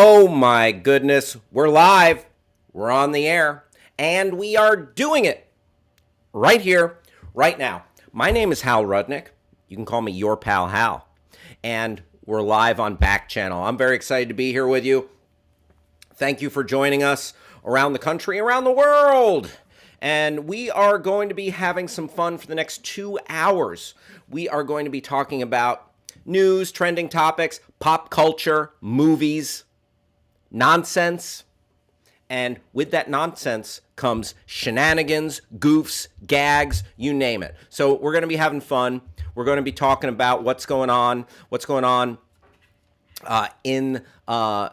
Oh my goodness, we're live, we're on the air, and we are doing it right here, right now. My name is Hal Rudnick. You can call me your Pal Hal. And we're live on Backchannel. I'm very excited to be here with you. Thank you for joining us around the country, around the world. And we are going to be having some fun for the next 2 hours. We are going to be talking about news, trending topics, pop culture, movies, nonsense. And with that nonsense comes shenanigans, goofs, gags, you name it. So we're going to be having fun. We're going to be talking about what's going on in on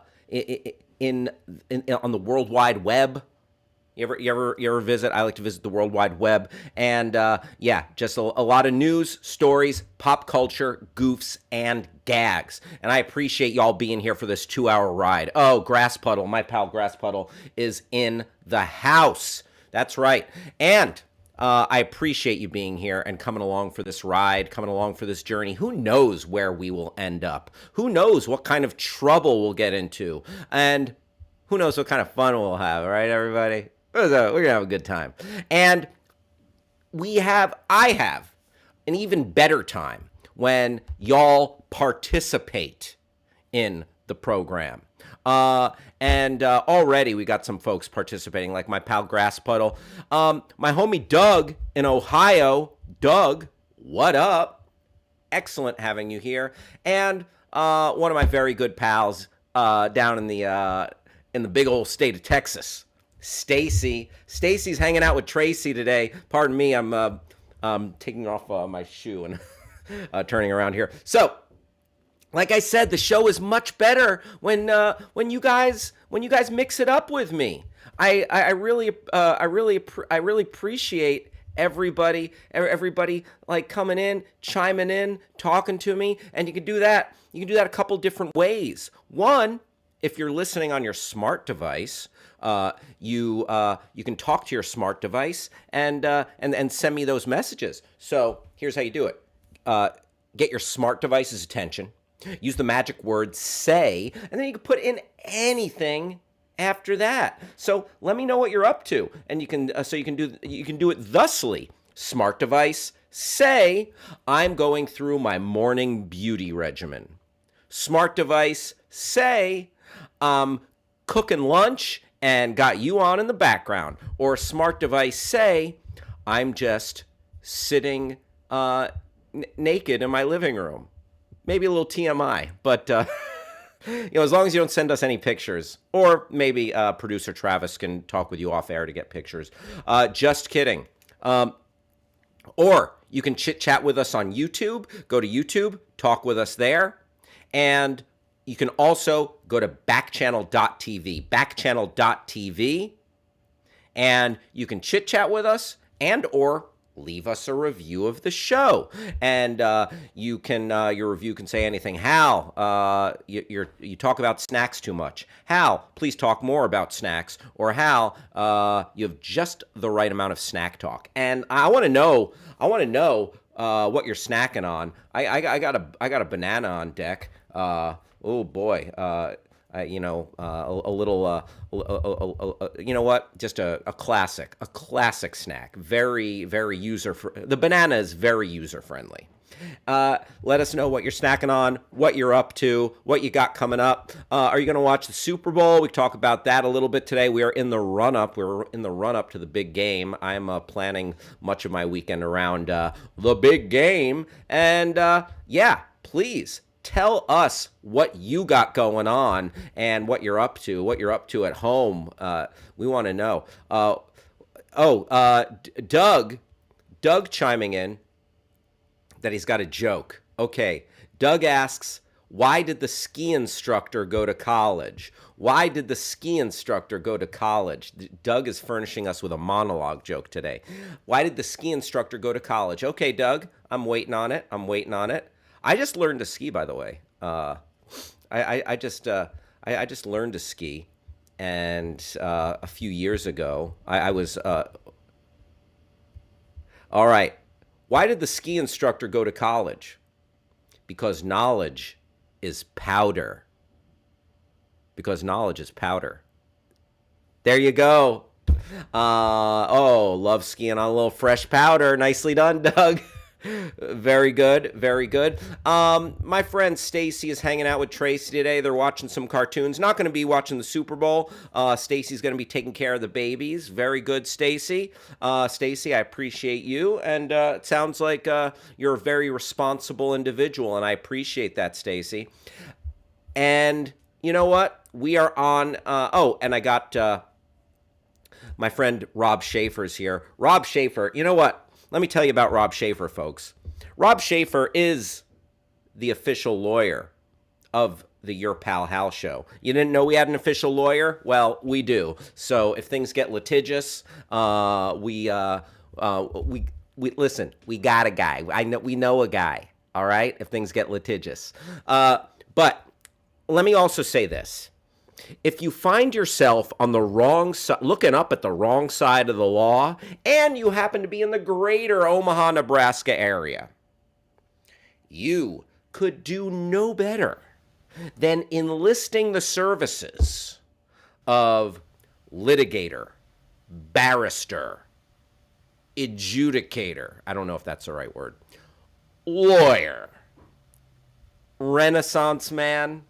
the World Wide Web. You ever visit? I like to visit the World Wide Web. And just a lot of news, stories, pop culture, goofs, and gags. And I appreciate y'all being here for this 2-hour ride. Oh, Grass Puddle, my pal Grass Puddle is in the house. That's right. And I appreciate you being here and coming along for this ride, coming along for this journey. Who knows where we will end up? Who knows what kind of trouble we'll get into? And who knows what kind of fun we'll have, right, everybody? We're gonna have a good time. And I have an even better time when y'all participate in the program. And already we got some folks participating, like my pal Grass Puddle. My homie Doug in Ohio. Doug, what up? Excellent having you here. And one of my very good pals down in the big old state of Texas, Stacy. Stacy's hanging out with Tracy today. Pardon me, I'm taking off my shoe and turning around here. So, like I said, the show is much better when you guys mix it up with me. I really appreciate everybody like coming in, chiming in, talking to me, and you can do that a couple different ways. One, if you're listening on your smart device, you can talk to your smart device and send me those messages. So here's how you do it. Get your smart device's attention. Use the magic word "say," and then you can put in anything after that. So let me know what you're up to, and you can do it thusly. Smart device, say, "I'm going through my morning beauty regimen." Smart device, say, "I'm cooking lunch and got you on in the background." Or smart device, say, "I'm just sitting naked in my living room." Maybe a little TMI, but as long as you don't send us any pictures, or maybe producer Travis can talk with you off air to get pictures. Just kidding. Or you can chit chat with us on YouTube. Go to YouTube, talk with us there, and you can also go to backchannel.tv, and you can chit chat with us or leave us a review of the show. And your review can say anything. Hal, you talk about snacks too much. Hal, please talk more about snacks. Or Hal, you have just the right amount of snack talk. And I want to know what you're snacking on. I got a banana on deck. Oh boy. A little, you know what? Just a classic snack. Very, very the banana is very user friendly. Let us know what you're snacking on, what you're up to, what you got coming up. Are you going to watch the Super Bowl? We talk about that a little bit today. We're in the run up to the big game. I'm planning much of my weekend around the big game. And please tell us what you got going on and what you're up to at home. We want to know. Doug chiming in that he's got a joke. Okay, Doug asks, why did the ski instructor go to college? Why did the ski instructor go to college? Doug is furnishing us with a monologue joke today. Why did the ski instructor go to college? Okay, Doug, I'm waiting on it. I just learned to ski, by the way. I just learned to ski, and a few years ago, I was. All right. Why did the ski instructor go to college? Because knowledge is powder. because knowledge is powder. There you go. Love skiing on a little fresh powder. Nicely done, Doug. Very good, very good. My friend Stacy is hanging out with Tracy today. They're watching some cartoons. Not going to be watching the Super Bowl. Stacy's going to be taking care of the babies. Very good, Stacy. Stacy, I appreciate you, and it sounds like you're a very responsible individual, and I appreciate that, Stacy. And you know what? We are on. And I got my friend Rob Schaefer's here. Rob Schaefer, you know what? Let me tell you about Rob Schaefer, folks. Rob Schaefer is the official lawyer of the Your Pal Hal show. You didn't know we had an official lawyer? Well, we do. So if things get litigious, we listen. We got a guy. We know a guy. All right. If things get litigious, but let me also say this. If you find yourself on the wrong side, looking up at the wrong side of the law, and you happen to be in the greater Omaha, Nebraska area, you could do no better than enlisting the services of litigator, barrister, adjudicator, I don't know if that's the right word, lawyer, Renaissance man,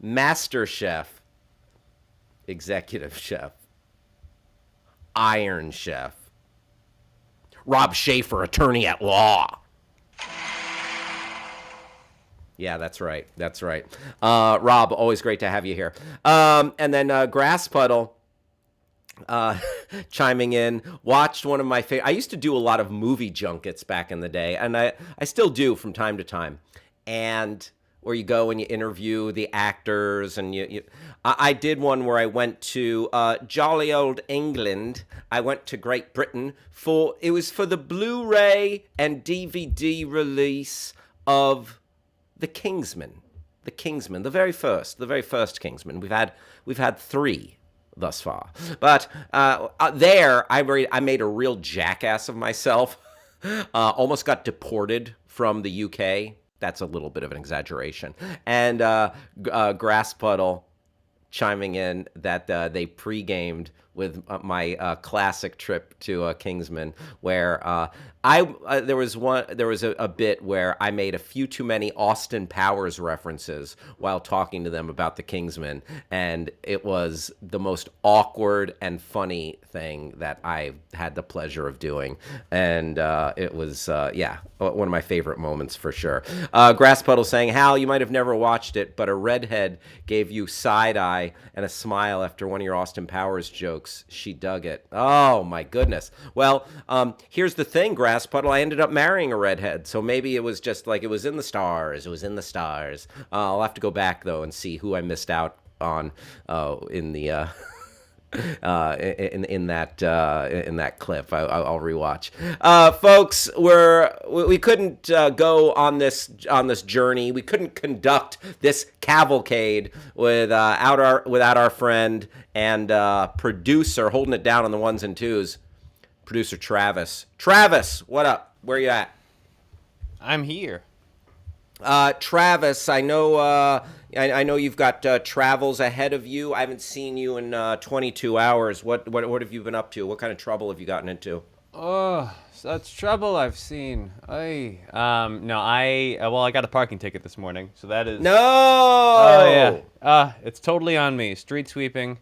Master Chef, Executive Chef, Iron Chef, Rob Schaefer, attorney at law. Yeah, that's right. That's right. Rob, always great to have you here. And then Grass Puddle chiming in, watched one of my favorite. I used to do a lot of movie junkets back in the day, and I still do from time to time. And where you go and you interview the actors, and I did one where I went to jolly old England. I went to Great Britain for the Blu-ray and DVD release of The Kingsman, the very first Kingsman. We've had 3 thus far, but there I made a real jackass of myself. Almost got deported from the UK. That's a little bit of an exaggeration. And Grass Puddle chiming in that they pre-gamed with my classic trip to Kingsman, where there was a bit where I made a few too many Austin Powers references while talking to them about the Kingsman, and it was the most awkward and funny thing that I had the pleasure of doing, and it was one of my favorite moments for sure. Grass Puddle saying, Hal, you might have never watched it, but a redhead gave you side eye and a smile after one of your Austin Powers jokes. She dug it. Oh my goodness. Well, here's the thing, Grass Puddle. I ended up marrying a redhead, so maybe it was just like it was in the stars. It was in the stars. I'll have to go back though and see who I missed out on in the in that clip. I'll rewatch. Folks, we couldn't go on this journey. We couldn't conduct this cavalcade without our friend and producer holding it down on the ones and twos, producer Travis. Travis, what up? Where you at? I'm here. Travis, I know I know you've got travels ahead of you. I haven't seen you in 22 hours. What have you been up to? What kind of trouble have you gotten into? Oh, such trouble I've seen. I got a parking ticket this morning, so that is... No! Oh, yeah. It's totally on me. Street sweeping.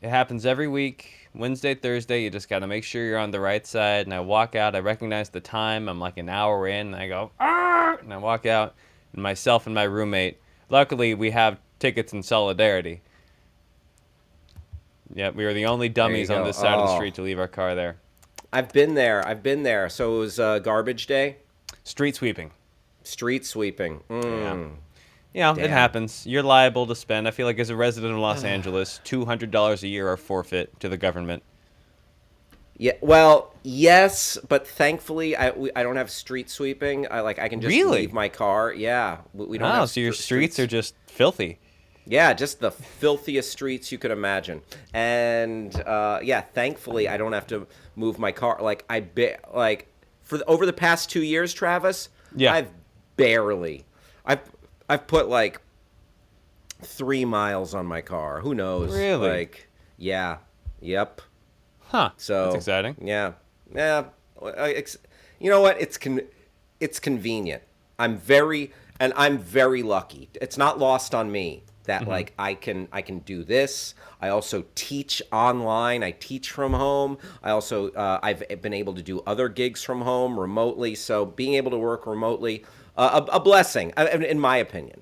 It happens every week. Wednesday, Thursday, you just got to make sure you're on the right side. And I walk out. I recognize the time. I'm like an hour in. And I go, ah! And I walk out. And myself and my roommate, luckily, we have tickets in solidarity. Yeah, we were the only dummies on this side of the street to leave our car there. I've been there. So it was garbage day? Street sweeping. Mm. Yeah, it happens. You're liable to spend, I feel like as a resident of Los Angeles, $200 a year are forfeit to the government. Yeah, well, yes, but thankfully I don't have street sweeping. I can just leave my car. Yeah, we don't have so your streets are just filthy. Yeah, just the filthiest streets you could imagine. And thankfully I don't have to move my car. Over the past 2 years, Travis, I've put 3 miles on my car. Who knows? Really? Like, yeah, yep. Huh. That's So, exciting. yeah, yeah. You know what? It's convenient. I'm very lucky. It's not lost on me that Mm-hmm. like I can do this. I also teach online. I teach from home. I also I've been able to do other gigs from home remotely. So being able to work remotely, a blessing, in my opinion.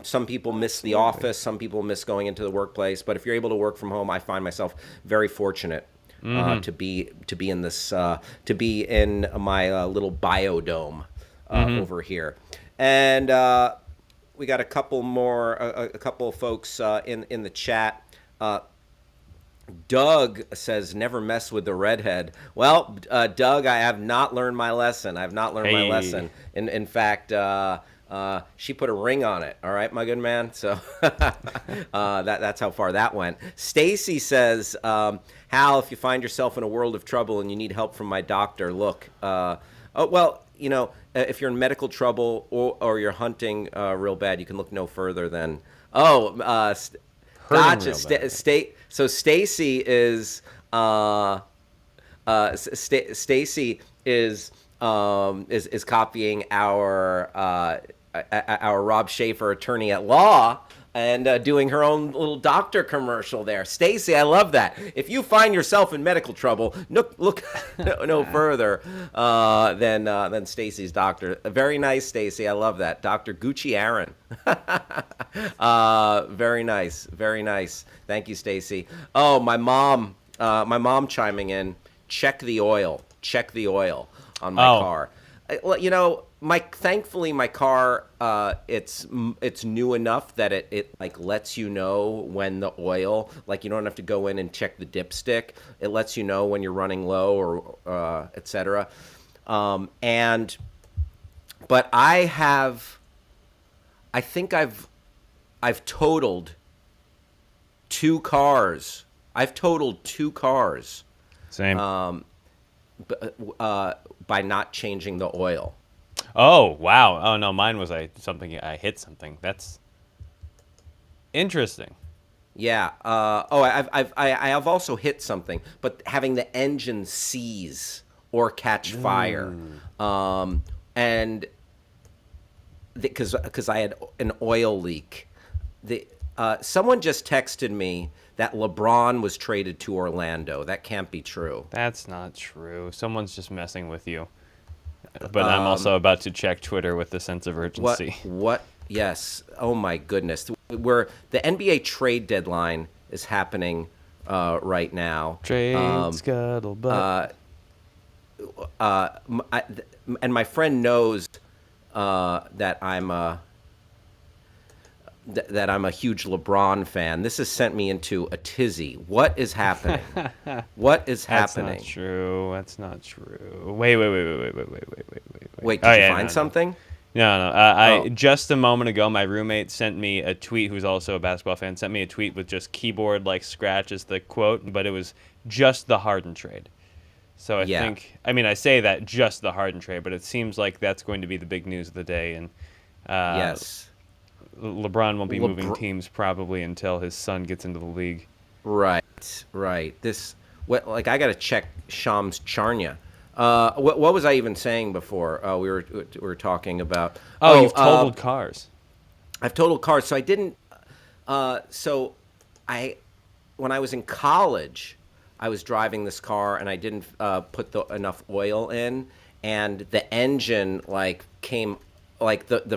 Some people miss the Absolutely. office. Some people miss going into the workplace. But if you're able to work from home, I find myself very fortunate Mm-hmm. to be in this to be in my little biodome Mm-hmm. over here, and we got a couple more a couple of folks in the chat. Doug says, "Never mess with the redhead." Well, Doug, I have not learned my lesson. I have not learned my Hey. lesson. In fact, she put a ring on it. All right, my good man. So that's how far that went. Stacy says, "Hal, if you find yourself in a world of trouble and you need help from my doctor, look. Oh well, if you're in medical trouble or you're hunting real bad, you can look no further than." Oh, Hurting gotcha. real bad. So Stacy is copying our Rob Schaefer attorney at law and doing her own little doctor commercial there. Stacy, I love that. If you find yourself in medical trouble, look no further than Stacy's doctor. Very nice, Stacy. I love that, Dr. Gucci Aaron. Very nice, very nice. Thank you, Stacy. Oh, my mom chiming in. Check the oil. Check the oil on my Oh, car. Well, thankfully my car it's new enough that it like lets you know when the oil, like, you don't have to go in and check the dipstick. It lets you know when you're running low or etc. And but I think I've totaled two cars. I've totaled two cars same. by not changing the oil. Oh, wow. Oh no, mine was I hit something. That's interesting. Yeah. I have also hit something, but having the engine seize or catch fire, and because I had an oil leak. Someone just texted me that LeBron was traded to Orlando. That can't be true. That's not true. Someone's just messing with you. But I'm also about to check Twitter with a sense of What? urgency. What? Yes. Oh my goodness. Where the NBA trade deadline is happening right now. Trade scuttlebutt. And my friend knows that that I'm a huge LeBron fan. This has sent me into a tizzy. What is happening? What is That's happening? not true. That's not true. Wait. Wait, Oh did you yeah, find something? no. I Oh, just a moment ago, my roommate sent me a tweet. Who's also a basketball fan, sent me a tweet with just keyboard like scratch as the quote, but it was just the Harden trade. So yeah. I mean, I say that just the Harden trade, but it seems like that's going to be the big news of the day, and Yes. LeBron won't be moving LeBron. teams probably until his son gets into the league. Right. Right. This. What? Like, I got to check Shams Charnia. What was I even saying before? We were talking about. Oh, you've totaled cars. I've totaled cars. So I didn't. So I, when I was in college, I was driving this car and I didn't put enough oil in, and the engine like came, like the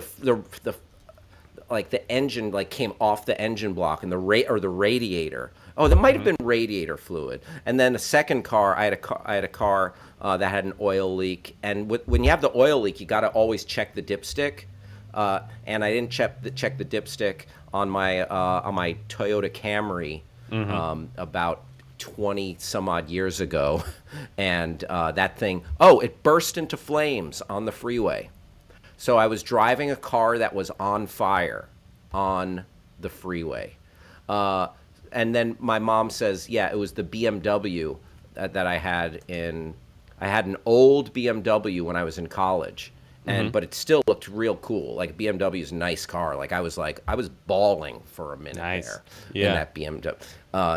like the engine like came off the engine block and the radiator. Oh, that might have been radiator fluid. And then the second car, I had a car that had an oil leak. And when you have the oil leak, you got to always check the dipstick. And I didn't check the dipstick on my Toyota Camry about 20 some odd years ago, and that thing, it burst into flames on the freeway. So I was driving a car that was on fire on the freeway. And then my mom says, yeah, it was the BMW that I had an old BMW when I was in college. but it still looked real cool. Like BMW is a nice car. Like I was bawling for a minute there in that BMW,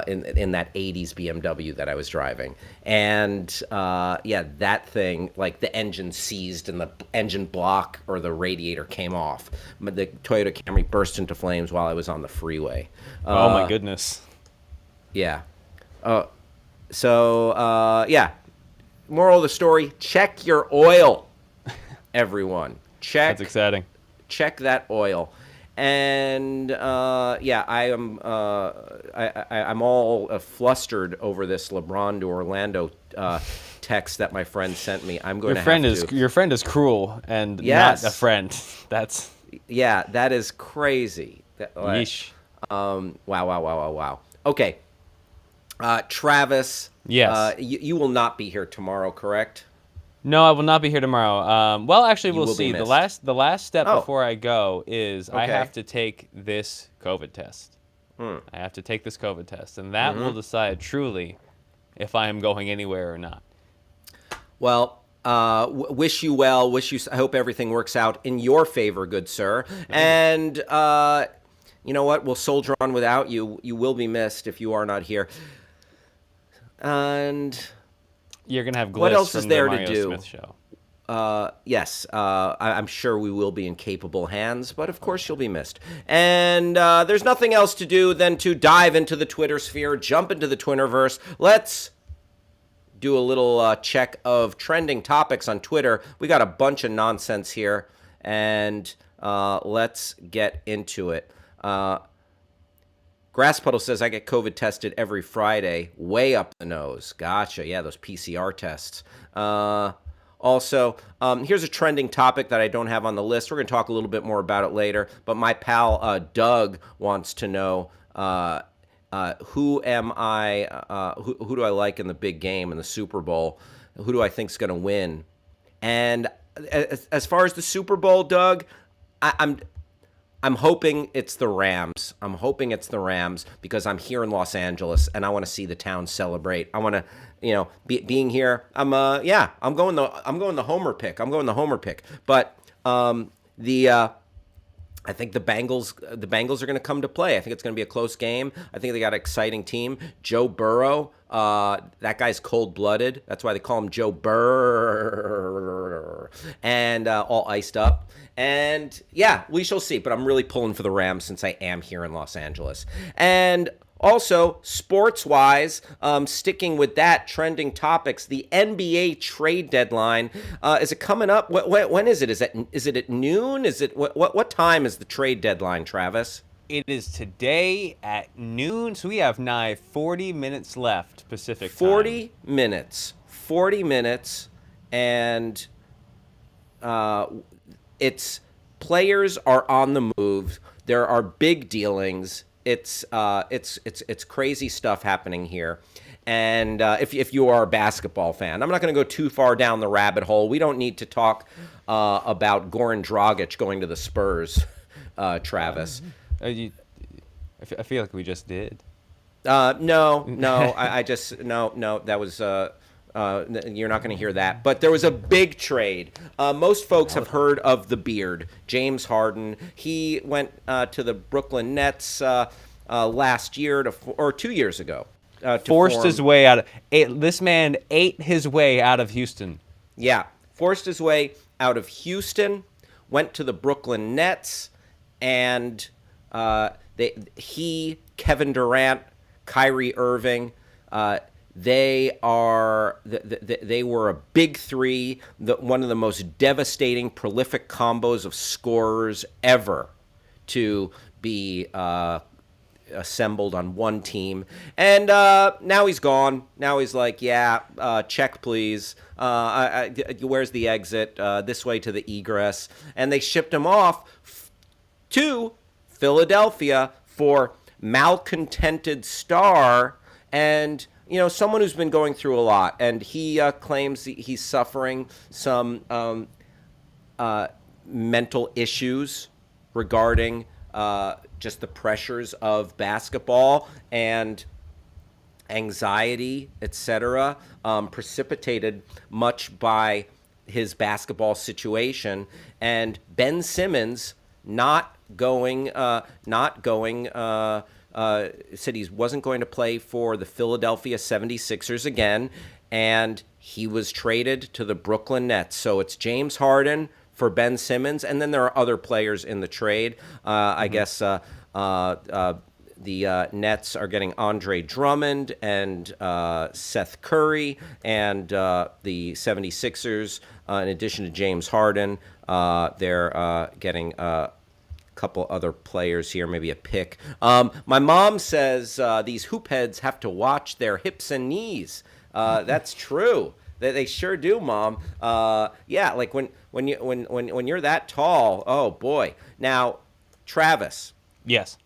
in that '80s BMW that I was driving, and that thing, like the engine seized and the engine block or the radiator came off. The Toyota Camry burst into flames while I was on the freeway. Oh my goodness. Yeah. Moral of the story: check your oil, everyone. That's exciting. Check that oil. And I am I'm all flustered over this LeBron to Orlando text that my friend sent me. I'm going your friend is cruel and yes. not a friend. That's that is crazy. Yeesh. Wow. Okay. Travis. Yes. You will not be here tomorrow, correct? No, I will not be here tomorrow. Well, actually, we'll see. The last step before I go is I have to take this COVID test. I have to take this COVID test, and that will decide truly if I am going anywhere or not. Well, wish you well. I hope everything works out in your favor, good sir. And you know what? We'll soldier on without you. You will be missed if you are not here. And you're gonna have Gliss what else from is there the Mario to do? Smith show. Yes, I'm sure we will be in capable hands, but of course you'll be missed. And there's nothing else to do than to dive into the Twitter sphere, jump into the Twitterverse. Let's do a little check of trending topics on Twitter. We got a bunch of nonsense here, and let's get into it. Grasspuddle says, I get COVID tested every Friday. Way up the nose. Gotcha. Yeah, those PCR tests. Also, here's a trending topic that I don't have on the list. We're going to talk a little bit more about it later. But my pal Doug wants to know, who am I? Who do I like in the big game, in the Super Bowl? Who do I think is going to win? And as far as the Super Bowl, Doug, I'm hoping it's the Rams. I'm hoping it's the Rams because I'm here in Los Angeles and I want to see the town celebrate. I want to, being here. I'm going the homer pick. But I think the Bengals are going to come to play. I think it's going to be a close game. I think they got an exciting team. Joe Burrow, that guy's cold-blooded. That's why they call him Joe Burr, and all iced up. And yeah, we shall see. But I'm really pulling for the Rams since I am here in Los Angeles. And also, sports-wise, sticking with that, trending topics, the NBA trade deadline, is it coming up? When is it? Is it at noon? Is it what time is the trade deadline, Travis? It is today at noon, so we have nigh 40 minutes left Pacific time. 40 minutes, and it's players are on the move. There are big dealings. It's crazy stuff happening here. And if you are a basketball fan, I'm not going to go too far down the rabbit hole. We don't need to talk about Goran Dragic going to the Spurs, Travis. I feel like we just did. No. That was you're not going to hear that. But there was a big trade. Most folks have heard of the Beard, James Harden. He went to the Brooklyn Nets last year or 2 years ago. Forced his way out of this man ate his way out of Houston. Yeah, forced his way out of Houston, went to the Brooklyn Nets, and Kevin Durant, Kyrie Irving, they were a big three, one of the most devastating, prolific combos of scorers ever to be assembled on one team. And now he's gone. Now he's like, check please. Where's the exit? This way to the egress. And they shipped him off to Philadelphia for malcontented star and someone who's been going through a lot. And he claims he's suffering some mental issues regarding just the pressures of basketball and anxiety, etc., precipitated much by his basketball situation, and Ben Simmons not going, said he wasn't going to play for the Philadelphia 76ers again, and he was traded to the Brooklyn Nets. So it's James Harden for Ben Simmons, and then there are other players in the trade. I guess the Nets are getting Andre Drummond and Seth Curry, and the 76ers, in addition to James Harden, they're getting couple other players here, maybe a pick. My mom says these hoop heads have to watch their hips and knees. That's true. They sure do, Mom. Yeah, like when you're that tall, oh boy. Now, Travis. Yes.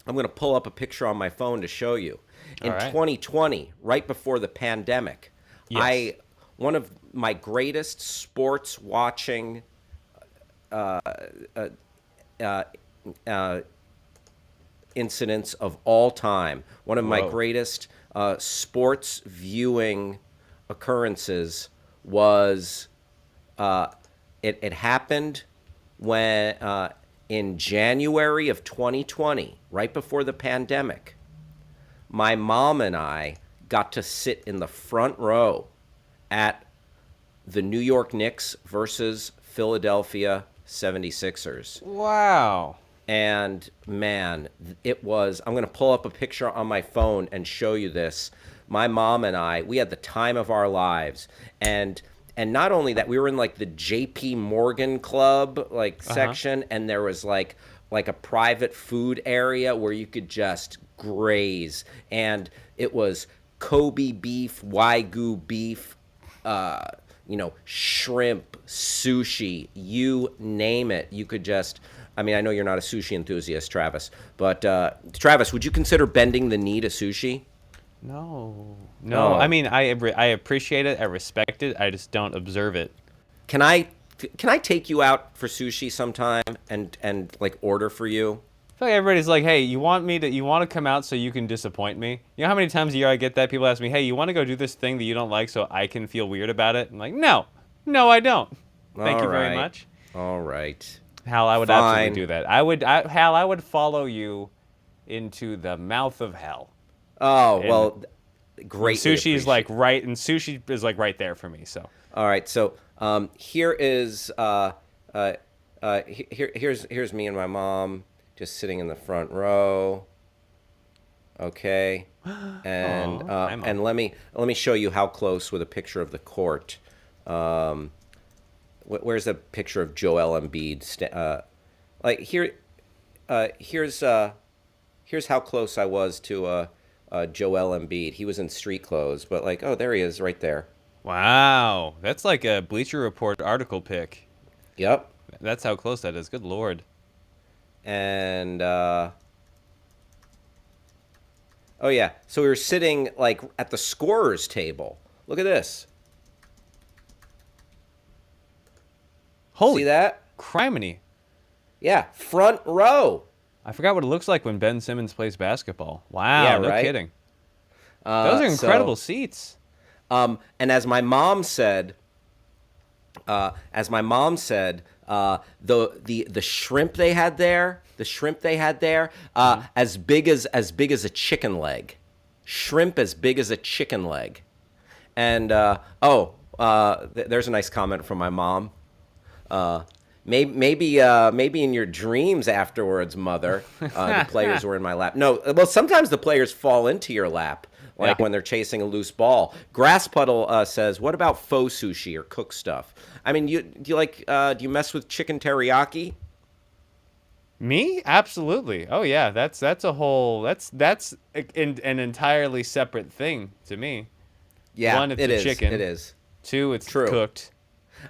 I'm going to pull up a picture on my phone to show you. In All right. 2020, right before the pandemic, Yes. one of my greatest sports watching incidents of all time. One of my Whoa. greatest sports viewing occurrences was it happened when in January of 2020, right before the pandemic. My mom and I got to sit in the front row at the New York Knicks versus Philadelphia 76ers. Wow. And man, it was, I'm going to pull up a picture on my phone and show you this. My mom and I, we had the time of our lives. And not only that, we were in like the JP Morgan Club section, and there was like a private food area where you could just graze. And it was Kobe beef, Wagyu beef, shrimp, sushi, you name it. You could just, I mean, I know you're not a sushi enthusiast, Travis, but Travis, would you consider bending the knee to sushi? No. Oh. I mean, I appreciate it. I respect it. I just don't observe it. Can I take you out for sushi sometime and like order for you? I feel like everybody's like, hey, you want to come out so you can disappoint me? You know how many times a year I get that? People ask me, hey, you want to go do this thing that you don't like so I can feel weird about it? I'm like, no, I don't. Thank you very much. All right. Hal, I would Fine. absolutely do that. Hal, I would follow you into the mouth of hell. Oh, well, great. Sushi is like right, and sushi is like right there for me. So. All right. So here is here's me and my mom just sitting in the front row. Okay. And Aww, and let me show you how close with a picture of the court. Where's a picture of Joel Embiid? Like here, here's how close I was to Joel Embiid. He was in street clothes, but like, oh, there he is, right there. Wow, that's like a Bleacher Report article pic. Yep. That's how close that is. Good Lord. And oh yeah, so we were sitting like at the scorer's table. Look at this. Holy See that? criminy. Yeah, front row. I forgot what it looks like when Ben Simmons plays basketball. Wow, Yeah, no right? kidding. Those are incredible seats. And as my mom said, the shrimp they had there, as big as a chicken leg, shrimp as big as a chicken leg, and there's a nice comment from my mom. Maybe in your dreams afterwards, Mother, the players were in my lap. No, well, sometimes the players fall into your lap. Like when they're chasing a loose ball. Grass Puddle says, "What about faux sushi or cooked stuff?" I mean, do you mess with chicken teriyaki? Me? Absolutely. Oh yeah, that's a whole that's an entirely separate thing to me. Yeah, one, it's chicken. It is. Two, it's True. cooked.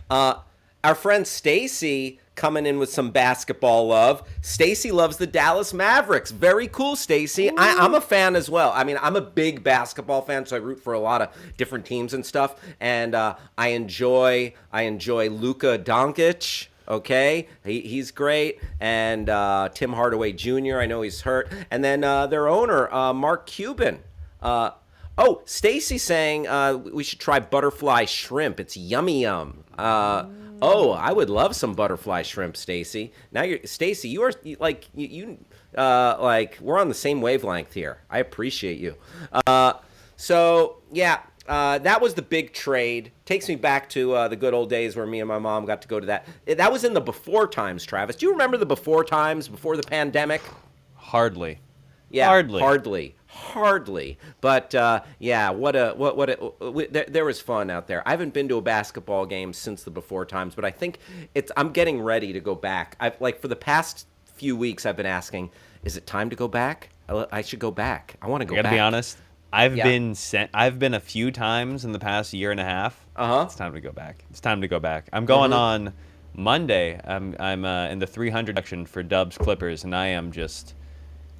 Our friend Stacy coming in with some basketball love. Stacy loves the Dallas Mavericks. Very cool, Stacy. I'm a fan as well. I mean, I'm a big basketball fan, so I root for a lot of different teams and stuff. And I enjoy Luka Doncic. Okay, he's great. And Tim Hardaway Jr. I know he's hurt. And then their owner, Mark Cuban. Stacy saying we should try butterfly shrimp. It's yummy yum. Oh, I would love some butterfly shrimp, Stacy. Now Stacy. You are like like we're on the same wavelength here. I appreciate you. So yeah, that was the big trade. Takes me back to the good old days where me and my mom got to go to that. That was in the before times, Travis. Do you remember the before times, before the pandemic? Hardly. Yeah, Hardly. hardly. But yeah, there was fun out there. I haven't been to a basketball game since the before times, but I think I'm getting ready to go back. I've like for the past few weeks I've been asking, is it time to go back? I should go back. I want to go I gotta back. be honest. I've been a few times in the past year and a half. It's time to go back. It's time to go back. I'm going on Monday. I'm in the 300 section for Dubs Clippers, and I'm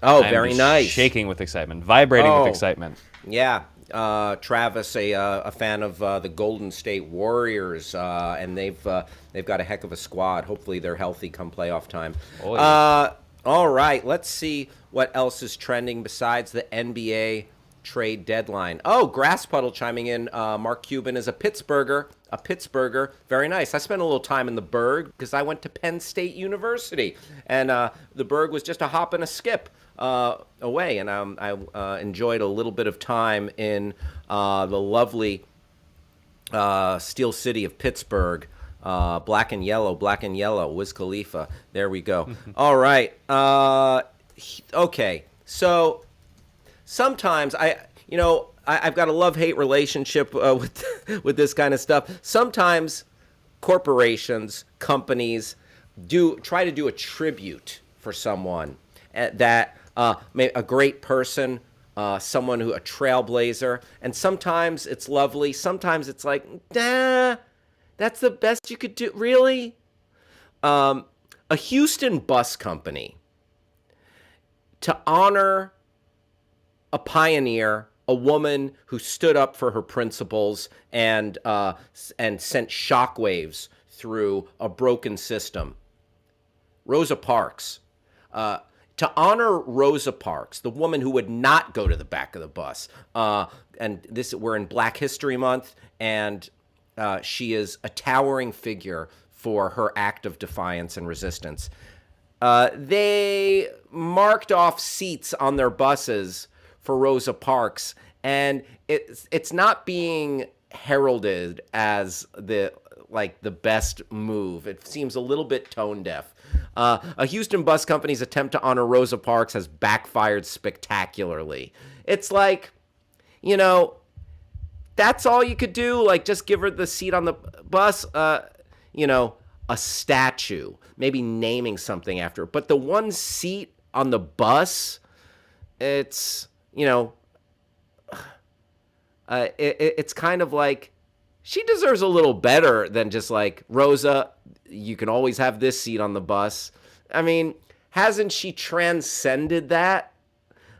very nice. Shaking with excitement, vibrating with excitement. Yeah. Travis, a fan of the Golden State Warriors, and they've got a heck of a squad. Hopefully they're healthy come playoff time. Oh, yeah. All right, let's see what else is trending besides the NBA trade deadline. Oh, Grass Puddle chiming in. Mark Cuban is a Pittsburgher. A Pittsburgher. Very nice. I spent a little time in the Berg because I went to Penn State University, and the Berg was just a hop and a skip away, and I enjoyed a little bit of time in the lovely Steel City of Pittsburgh. Black and yellow, Wiz Khalifa. There we go. All right. Okay. So sometimes I've got a love-hate relationship with this kind of stuff. Sometimes corporations, companies try to do a tribute for someone that a great person, someone a trailblazer, and sometimes it's lovely. Sometimes it's like, nah, that's the best you could do. Really? A Houston bus company, to honor a pioneer, a woman who stood up for her principles and sent shockwaves through a broken system. Rosa Parks. To honor Rosa Parks, the woman who would not go to the back of the bus, and we're in Black History Month, and she is a towering figure for her act of defiance and resistance. They marked off seats on their buses for Rosa Parks, and it's not being heralded as the best move. It seems a little bit tone deaf. A Houston bus company's attempt to honor Rosa Parks has backfired spectacularly. It's like, that's all you could do? Like, just give her the seat on the bus? A statue, maybe naming something after her. But the one seat on the bus, it's, it's kind of like, she deserves a little better than just like, Rosa, you can always have this seat on the bus. I mean, hasn't she transcended that?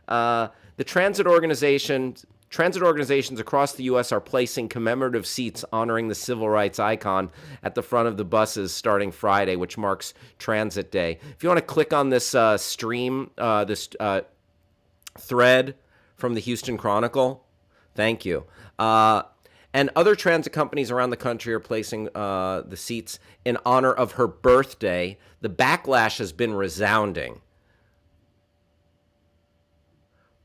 The transit organizations across the U.S. are placing commemorative seats honoring the civil rights icon at the front of the buses starting Friday, which marks Transit Day. If you want to click on this thread from the Houston Chronicle, thank you. And other transit companies around the country are placing the seats in honor of her birthday. The backlash has been resounding.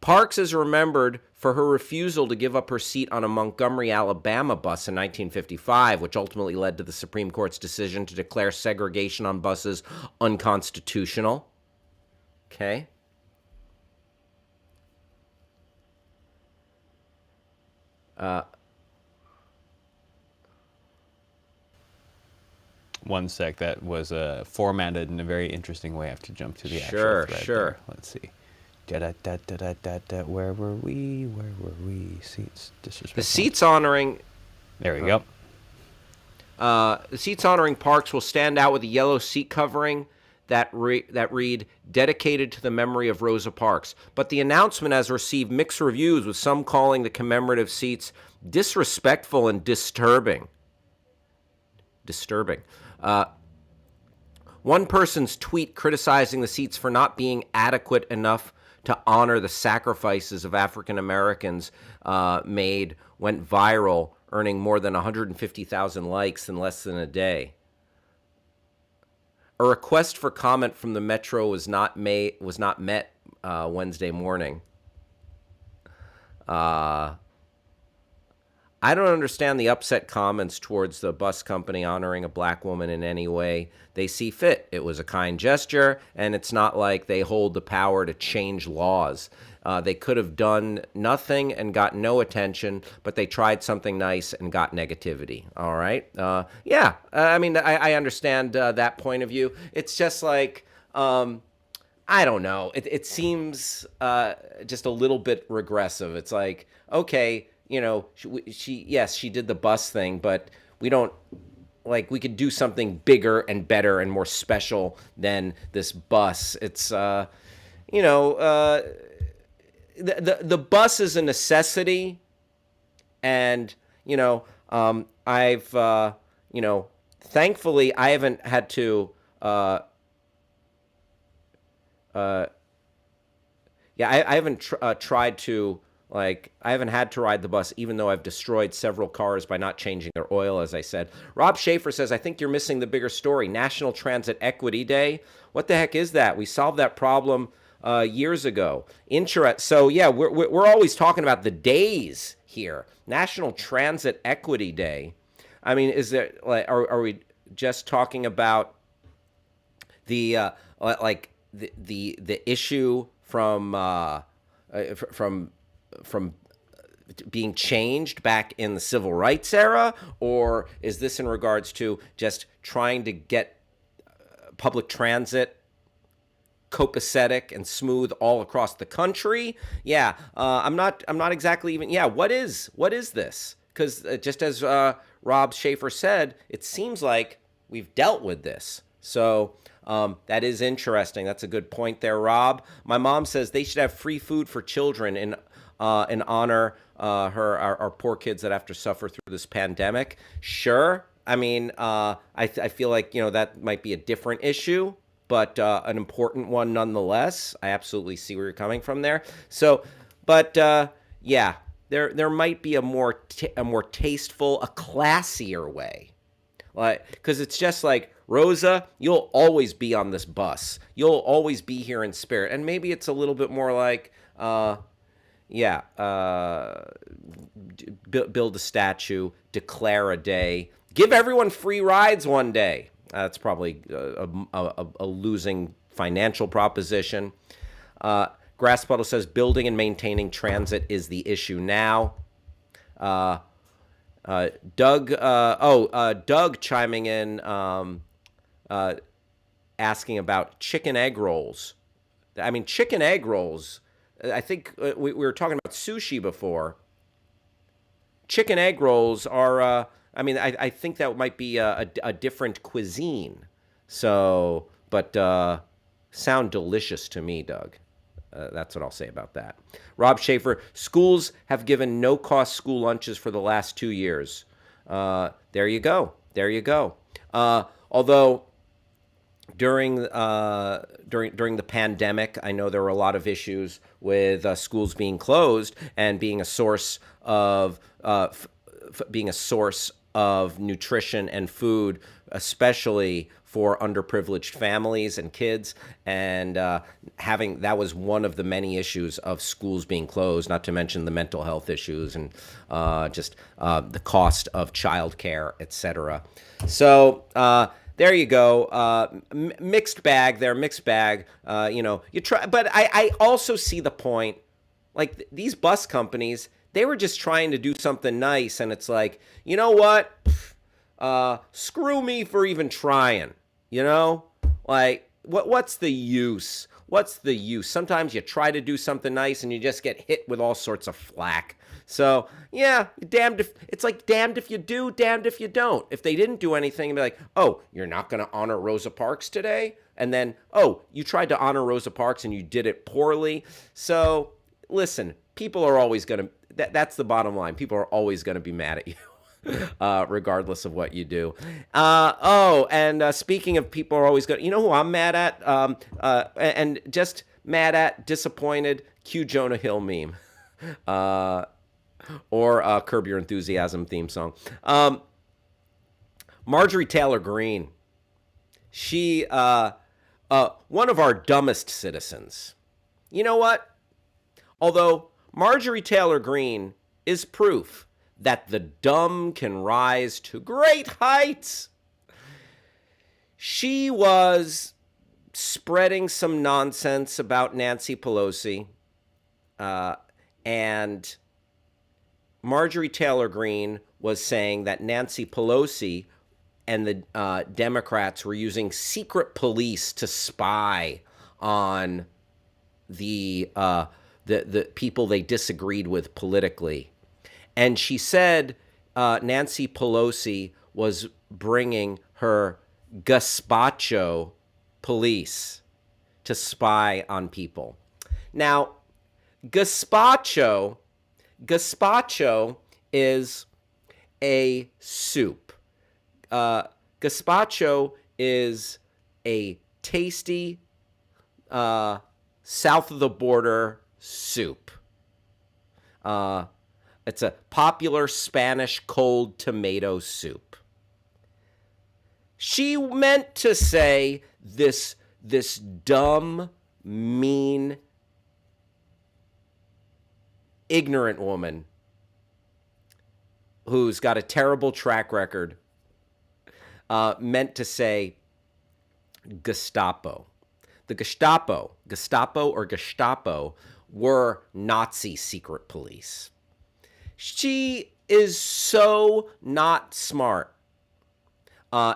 Parks is remembered for her refusal to give up her seat on a Montgomery, Alabama bus in 1955, which ultimately led to the Supreme Court's decision to declare segregation on buses unconstitutional. Okay. One sec, that was formatted in a very interesting way. I have to jump to the actual thread. Sure. Let's see. Where were we? Seats. Disrespectful. The seats honoring... There we go. The seats honoring Parks will stand out with a yellow seat covering that read, dedicated to the memory of Rosa Parks. But the announcement has received mixed reviews, with some calling the commemorative seats disrespectful and disturbing. One person's tweet criticizing the seats for not being adequate enough to honor the sacrifices of African Americans made went viral earning more than 150,000 likes in less than a day. A request for comment from the Metro was not met Wednesday morning. I don't understand the upset comments towards the bus company honoring a black woman in any way they see fit. It was a kind gesture, and it's not like they hold the power to change laws. They could have done nothing and got no attention, but they tried something nice and got negativity. All right? Yeah, I mean, I understand that point of view. It's just like, I don't know. It seems just a little bit regressive. It's like, okay, she did the bus thing, but we don't, like, we could do something bigger and better and more special than this bus. It's the bus is a necessity, and I've thankfully I haven't had to I haven't tried to, like, I haven't had to ride the bus, even though I've destroyed several cars by not changing their oil, as I said. Rob Schaefer says, I think you're missing the bigger story. National Transit Equity Day. What the heck is that? We solved that problem years ago. So, yeah, we're always talking about the days here. National Transit Equity Day. I mean, is there, like, are we just talking about the the issue from being changed back in the civil rights era, or is this in regards to just trying to get public transit copacetic and smooth all across the country? Yeah, I'm not exactly even. Yeah, what is this? Because just as Rob Schaefer said, it seems like we've dealt with this. So that is interesting. That's a good point there, Rob. My mom says they should have free food for children in honor our poor kids that have to suffer through this pandemic. Sure. I mean, I feel like, that might be a different issue, but an important one nonetheless. I absolutely see where you're coming from there. So, but yeah, there might be a more tasteful, a classier way. Like, because it's just like, Rosa, you'll always be on this bus. You'll always be here in spirit. And maybe it's a little bit more like, build a statue, declare a day, give everyone free rides one day. That's probably a losing financial proposition. Grass Puddle says building and maintaining transit is the issue now. Doug chiming in, asking about chicken egg rolls. I mean, chicken egg rolls, I think we were talking about sushi before. Chicken egg rolls are, I think that might be a different cuisine. So, but sound delicious to me, Doug. That's what I'll say about that. Rob Schaefer, schools have given no-cost school lunches for the last 2 years. There you go. Although during the pandemic, I know there were a lot of issues with schools being closed and being a source of nutrition and food, especially for underprivileged families and kids, and that was one of the many issues of schools being closed, not to mention the mental health issues and just the cost of childcare, etc. So there you go. Mixed bag there, mixed bag. You try, but I also see the point. Like, these bus companies, they were just trying to do something nice, and it's like, you know what? Screw me for even trying. Like, what's the use? Sometimes you try to do something nice and you just get hit with all sorts of flack. So, yeah, damned if you do, damned if you don't. If they didn't do anything, and be like, oh, you're not going to honor Rosa Parks today? And then, oh, you tried to honor Rosa Parks and you did it poorly. So, listen, people are always going to, that's the bottom line. People are always going to be mad at you. Regardless of what you do. And speaking of people are always good, you know who I'm mad at? And just mad at, disappointed, Q Jonah Hill meme. or Curb Your Enthusiasm theme song. Marjorie Taylor Greene. She, one of our dumbest citizens. You know what? Although Marjorie Taylor Greene is proof that the dumb can rise to great heights. She was spreading some nonsense about Nancy Pelosi, and Marjorie Taylor Greene was saying that Nancy Pelosi and the Democrats were using secret police to spy on the people they disagreed with politically. And she said Nancy Pelosi was bringing her gazpacho police to spy on people. Now, gazpacho is a soup. Gazpacho is a tasty south of the border soup. It's a popular Spanish cold tomato soup. She meant to say this dumb, mean, ignorant woman who's got a terrible track record meant to say Gestapo. The Gestapo or Gestapo were Nazi secret police. She is so not smart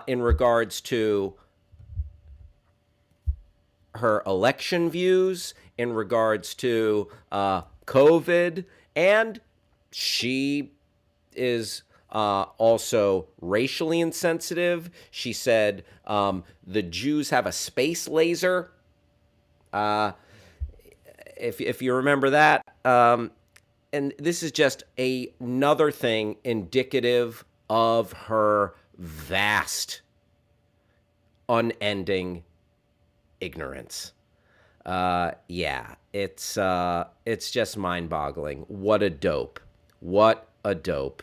in regards to her election views, in regards to COVID, and she is also racially insensitive. She said the Jews have a space laser. If you remember that. And this is just another thing indicative of her vast, unending ignorance. Yeah, it's just mind-boggling. What a dope. What a dope.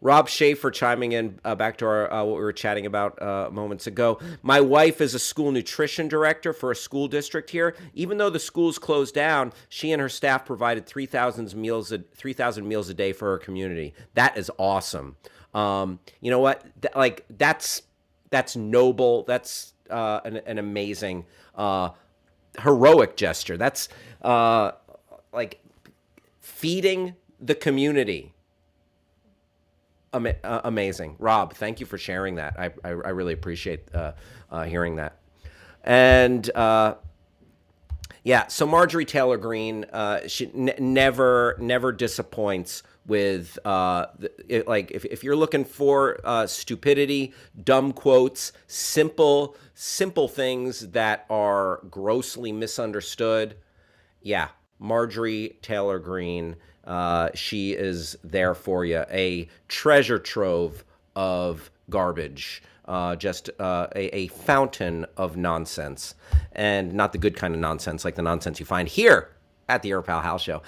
Rob Schaefer chiming in back to our what we were chatting about moments ago. My wife is a school nutrition director for a school district here. Even though the schools closed down, she and her staff provided 3,000 meals a day for her community. That is awesome. You know what? That's noble. That's an amazing, heroic gesture. That's like feeding the community. Amazing. Rob, thank you for sharing that. I really appreciate hearing that. And yeah, so Marjorie Taylor Greene, she never disappoints with if you're looking for stupidity, dumb quotes, simple things that are grossly misunderstood. Yeah, Marjorie Taylor Greene. She is there for you, a treasure trove of garbage, just a fountain of nonsense, and not the good kind of nonsense, like the nonsense you find here at the Pal Hal Show.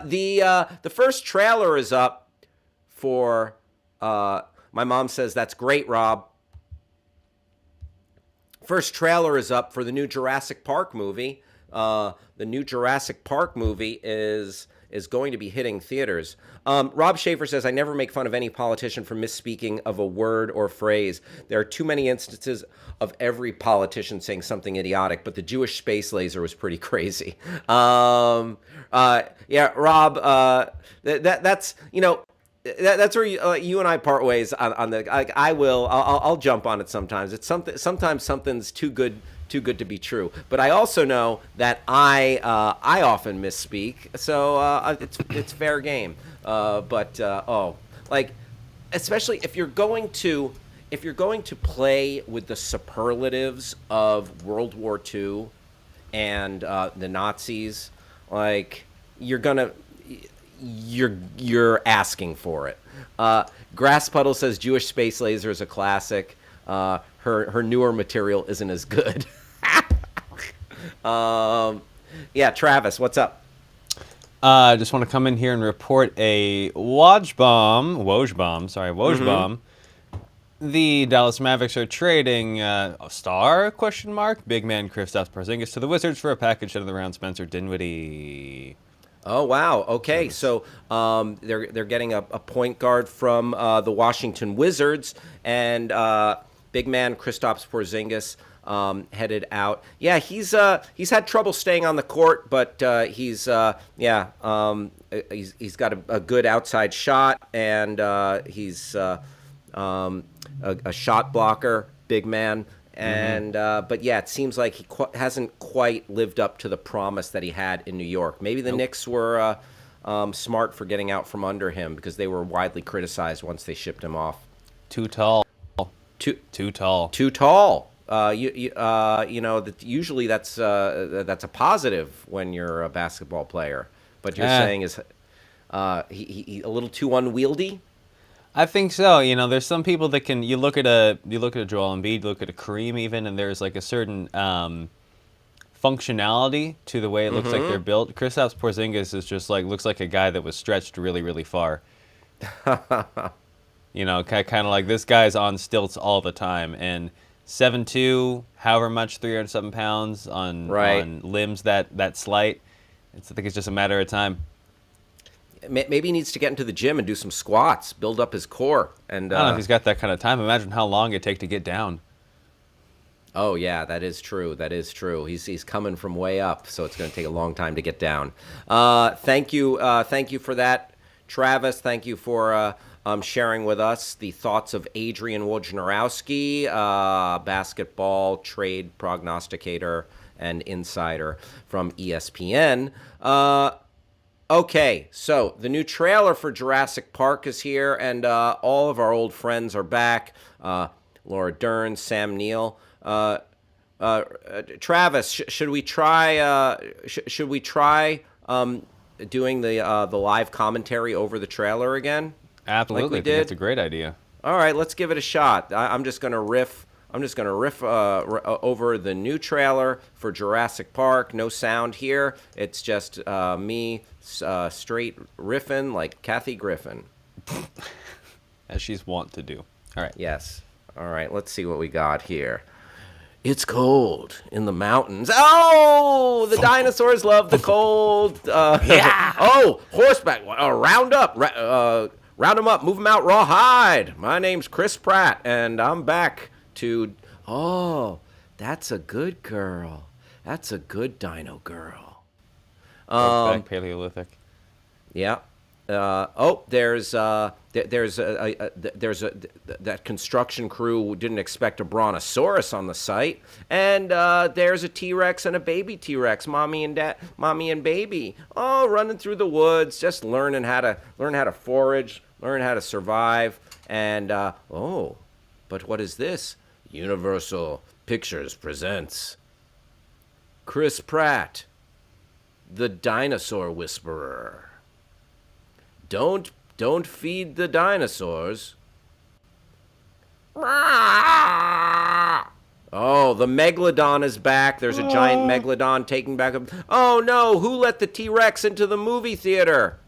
The first trailer is up for. My mom says that's great, Rob. First trailer is up for the new Jurassic Park movie. The new Jurassic Park movie is going to be hitting theaters. Rob Schaefer says, I never make fun of any politician for misspeaking of a word or phrase. There are too many instances of every politician saying something idiotic, but the Jewish space laser was pretty crazy. Yeah, Rob, that's, you know, that's where you and I part ways on the. I'll jump on it sometimes. It's sometimes something's too good to be true. But I also know that I often misspeak, so it's fair game. Especially if you're going to play with the superlatives of World War II and the Nazis, like you're asking for it. Grass Puddle says Jewish space laser is a classic. Her newer material isn't as good. Yeah, Travis, what's up? I just want to come in here and report a Woj Mm-hmm. bomb. The Dallas Mavericks are trading a star question mark big man Kristaps Porzingis to the Wizards for a package of the round Spencer Dinwiddie. Oh wow. Okay, Travis. so they're getting a point guard from the Washington Wizards, and big man Kristaps Porzingis headed out. Yeah, he's had trouble staying on the court, but he's got a good outside shot, and he's a shot blocker, big man. Mm-hmm. And but yeah, it seems like he hasn't quite lived up to the promise that he had in New York. Maybe the Nope. Knicks were smart for getting out from under him because they were widely criticized once they shipped him off. Too tall. Too Too tall. too tall. That usually that's a positive when you're a basketball player. But you're Eh, saying is he a little too unwieldy? I think so. There's some people that can. You look at a Joel Embiid, you look at a Kareem even, and there's like a certain functionality to the way it looks like they're Mm-hmm. built. Kristaps Porzingis is just like looks like a guy that was stretched really, really far. Kind of like this guy's on stilts all the time, and 7'2", however much, 307 pounds Right. on limbs that slight. I think it's just a matter of time. Maybe he needs to get into the gym and do some squats, build up his core, and I don't know if he's got that kind of time. Imagine how long it'd take to get down. oh yeah, that is true. That is true. He's coming from way up, so it's going to take a long time to get down. Thank you for that, Travis. Thank you for sharing with us the thoughts of Adrian Wojnarowski, basketball trade prognosticator and insider from ESPN. Okay, so the new trailer for Jurassic Park is here, and all of our old friends are back. Laura Dern, Sam Neill. Travis, should we try? Should we try doing the live commentary over the trailer again, like Absolutely, we I think that's a did? great idea. All right, let's give it a shot. I'm just gonna riff. I'm just gonna riff over the new trailer for Jurassic Park. No sound here. It's just me straight riffing like Kathy Griffin. As she's wont to do. All right. Yes. All right. Let's see what we got here. It's cold in the mountains. Oh, the dinosaurs love the cold. Oh, horseback. Round up. Round them up. Move them out rawhide. My name's Chris Pratt, and I'm back to. Oh, that's a good girl. That's a good dino girl. Horseback Paleolithic. Yeah. There's that construction crew didn't expect a brontosaurus on the site, and there's a T-Rex and a baby T-Rex, mommy and baby, all running through the woods, just learning how to forage, learn how to survive, and but what is this? Universal Pictures presents Chris Pratt, the Dinosaur Whisperer. Don't feed the dinosaurs. Oh, the megalodon is back. There's a giant megalodon taking back up. Oh no, who let the T-Rex into the movie theater?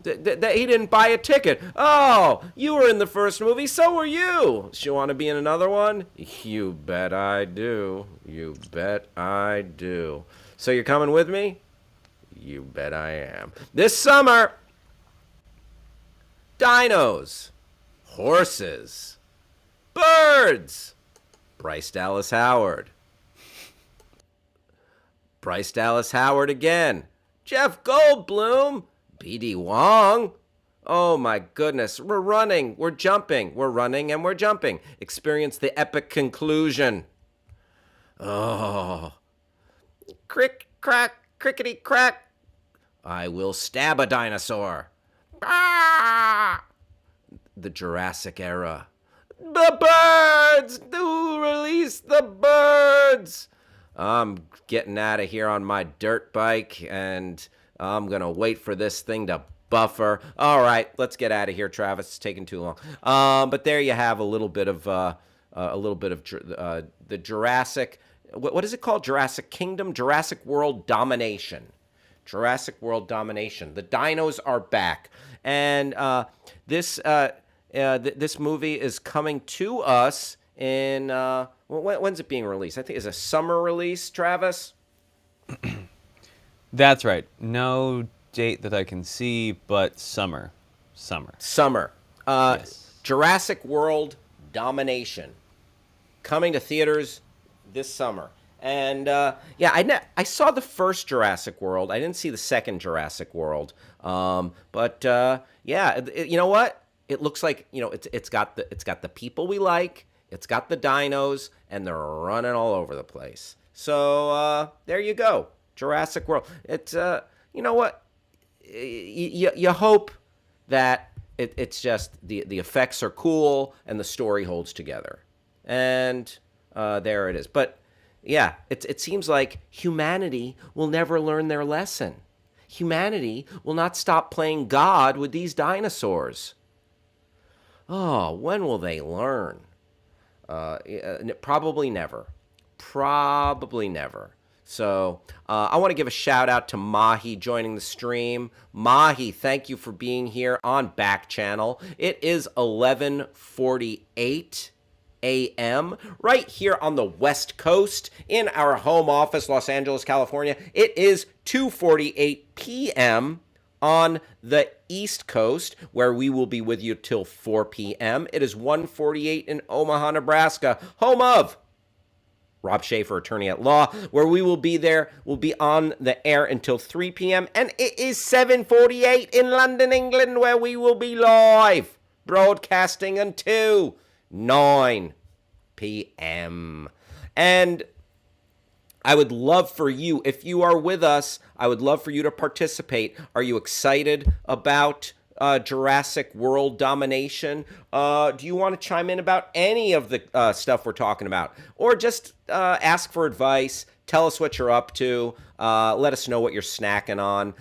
He didn't buy a ticket. Oh, you were in the first movie, so were you. You want to be in another one? You bet I do. You bet I do. So you're coming with me? You bet I am. This summer, dinos, horses, birds. Bryce Dallas Howard. Bryce Dallas Howard again. Jeff Goldblum. BD Wong. Oh my goodness. We're running. We're jumping. We're running and we're jumping. Experience the epic conclusion. Oh. Crick, crack, crickety, crack. I will stab a dinosaur. Ah! The Jurassic era. The birds! Do release the birds! I'm getting out of here on my dirt bike, and I'm going to wait for this thing to buffer. All right, let's get out of here, Travis. It's taking too long. But there you have a little bit of the Jurassic. What is it called? Jurassic Kingdom, Jurassic World Domination. Jurassic World Domination. The dinos are back, and this movie is coming to us in when's it being released? I think it's a summer release. Travis. That's right. No date that I can see, but summer. Summer. Summer. Yes. Jurassic World Domination coming to theaters this summer. And I saw the first Jurassic World. I didn't see the second Jurassic World. You know what? It looks like, it's got the people we like. It's got the dinos, and they're running all over the place. So there you go, Jurassic World. It's you know what? You hope that it's just the effects are cool and the story holds together. And there it is. But yeah, it seems like humanity will never learn their lesson. Humanity will not stop playing God with these dinosaurs. Oh, when will they learn? Probably never. Probably never. So I want to give a shout out to Mahi joining the stream. Mahi, thank you for being here on Backchannel. It is 11:48 a.m. right here on the West Coast in our home office, Los Angeles, California. It is 2:48 p.m. on the East Coast, where we will be with you till 4 p.m. It is 1:48 in Omaha, Nebraska, home of Rob Schaefer, attorney at law, where we will be there. We'll be on the air until 3 p.m. And it is 7:48 in London, England, where we will be live, broadcasting until 9 p.m. And I would love for you, if you are with us, I would love for you to participate. Are you excited about Jurassic World Domination? Do you want to chime in about any of the stuff we're talking about? Or just ask for advice, tell us what you're up to, let us know what you're snacking on.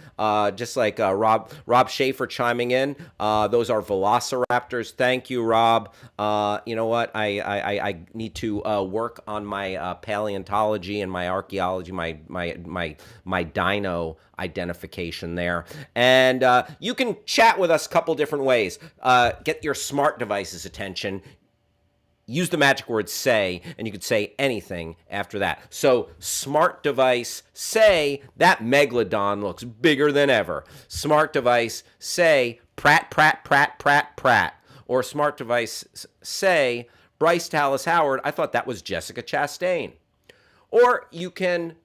Just like Rob Schaefer chiming in. Those are velociraptors. Thank you, Rob. You know what? I need to work on my paleontology and my archaeology, my dino identification there. And you can chat with us a couple different ways. Get your smart device's attention. Use the magic word say, and you could say anything after that. So, smart device, say, that megalodon looks bigger than ever. Smart device, say, Pratt, Pratt, Pratt, Pratt, Pratt. Or smart device, say, Bryce Dallas Howard, I thought that was Jessica Chastain. Or you can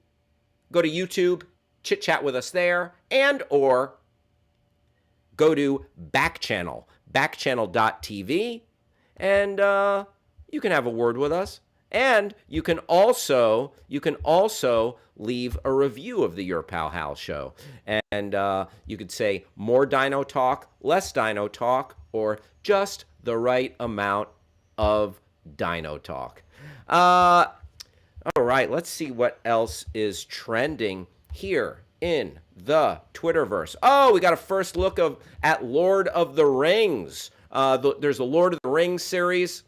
go to YouTube, chit-chat with us there, and or go to Backchannel, backchannel.tv, and you can have a word with us, and you can also leave a review of the Your Pal Hal show, and you could say more dino talk, less dino talk, or just the right amount of dino talk. All right, let's see what else is trending here in the Twitterverse. Oh, we got a first look at Lord of the Rings. There's a Lord of the Rings series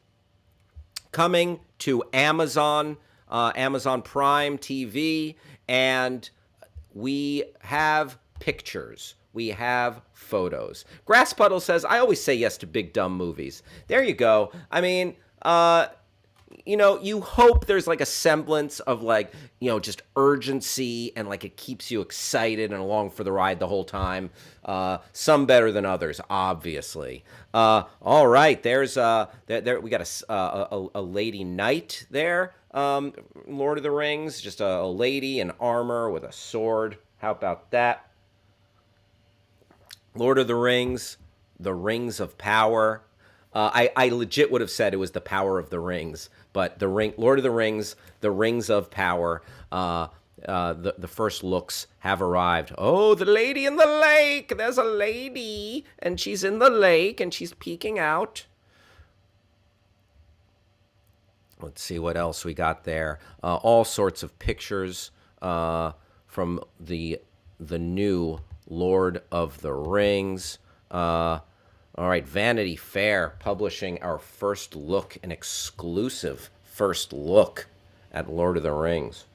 coming to Amazon Prime TV, and we have pictures. We have photos. Grass Puddle says, I always say yes to big dumb movies. There you go. I mean, you hope there's like a semblance of just urgency, and like it keeps you excited and along for the ride the whole time. Some better than others, obviously. All right, there's there we got a lady knight there. Lord of the Rings, just a lady in armor with a sword. How about that? Lord of the Rings, the Rings of Power. I legit would have said it was the Power of the Rings, but Lord of the Rings, the Rings of Power. The first looks have arrived. Oh, the lady in the lake! There's a lady, and she's in the lake, and she's peeking out. Let's see what else we got there. All sorts of pictures from the new Lord of the Rings. All right, Vanity Fair publishing our first look, an exclusive first look at Lord of the Rings.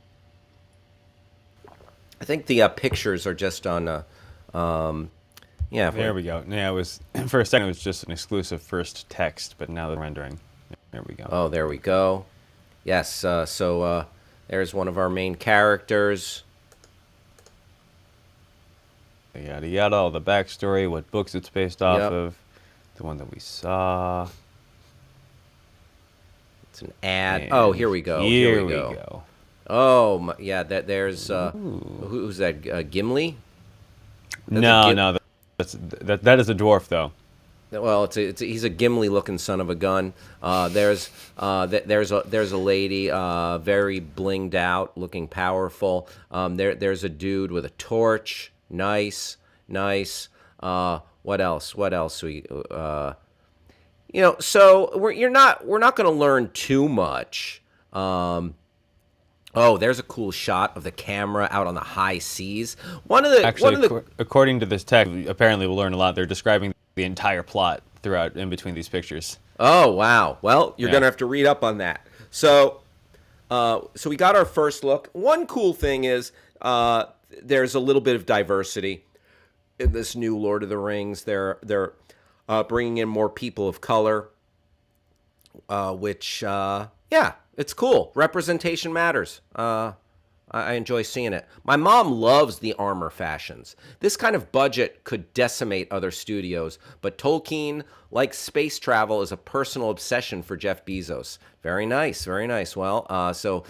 I think the pictures are just on. Yeah. There we go. Yeah, it was for a second. It was just an exclusive first text, but now the rendering. There we go. Oh, there we go. Yes. So there's one of our main characters. Yada yada. All the backstory, what books it's based off Yep. of, the one that we saw. It's an ad. And Oh, here we go. Here we go. Oh, yeah. There's who's that? Gimli? No. That is a dwarf though. Well, he's a Gimli-looking son of a gun. There's a lady, very blinged out, looking powerful. There's a dude with a torch. Nice. What else? So we're not going to learn too much. Oh, there's a cool shot of the camera out on the high seas. According to this text, apparently we'll learn a lot. They're describing the entire plot throughout in between these pictures. Oh, wow. Well, you're going to have to read up on that. So we got our first look. One cool thing is there's a little bit of diversity in this new Lord of the Rings. They're bringing in more people of color, which, yeah, it's cool. Representation matters. I enjoy seeing it. My mom loves the armor fashions. This kind of budget could decimate other studios, but Tolkien likes space travel as a personal obsession for Jeff Bezos. Very nice. Well, so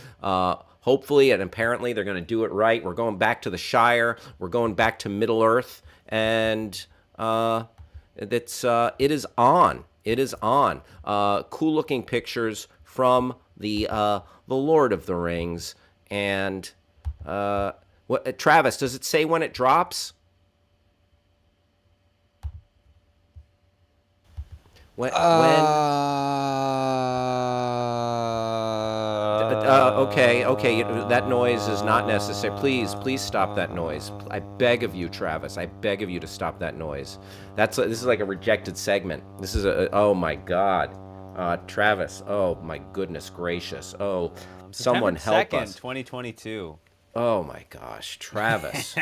hopefully and apparently they're going to do it right. We're going back to the Shire. We're going back to Middle Earth, and it is on. It is on. Cool looking pictures from the Lord of the Rings. And Travis, does it say when it drops? When? Okay. That noise is not necessary. Please stop that noise. I beg of you, Travis. I beg of you to stop that noise. This is like a rejected segment. This is oh my God, Travis. Oh my goodness gracious. Oh. Someone help us. 2022. Oh my gosh, Travis.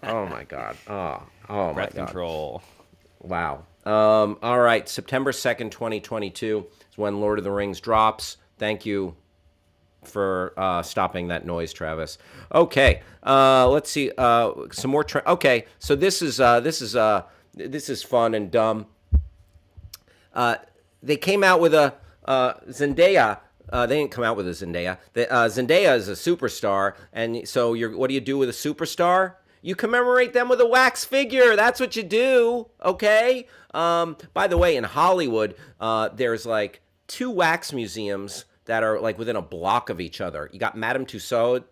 Oh my God. Oh my Breath God. control. Wow. All right, September 2nd, 2022 is when Lord of the Rings drops. Thank you for stopping that noise, Travis. Okay. Let's see some more okay, so this is fun and dumb. They came out with a Zendaya. They didn't come out with a Zendaya. Zendaya is a superstar, and so what do you do with a superstar? You commemorate them with a wax figure. That's what you do, okay? By the way, in Hollywood, there's like 2 wax museums that are like within a block of each other. You got Madame Tussauds,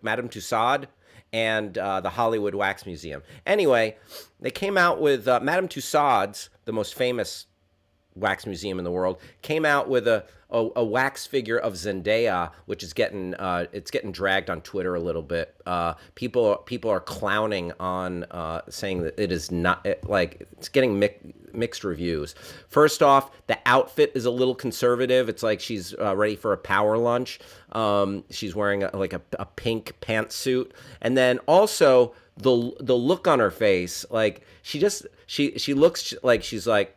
and the Hollywood Wax Museum. Anyway, they came out with Madame Tussauds, the most famous wax museum in the world, came out with a wax figure of Zendaya, which is getting dragged on Twitter a little bit. People are clowning on saying that it is not it's getting mixed reviews. First off, the outfit is a little conservative. It's like she's ready for a power lunch. She's wearing a pink pantsuit, and then also the look on her face, like she looks like she's like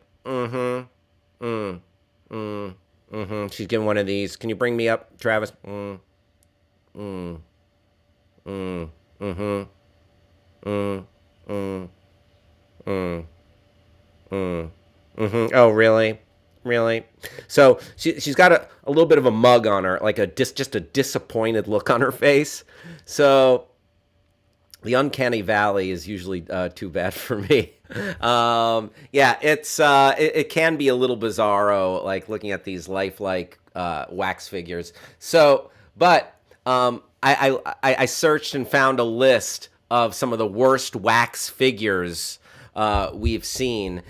She's giving one of these. Can you bring me up, Travis? Oh, really? So she's got a little bit of a mug on her, like just a disappointed look on her face. So the uncanny valley is usually too bad for me. Yeah, it can be a little bizarro, like looking at these lifelike wax figures. So, but I searched and found a list of some of the worst wax figures we've seen.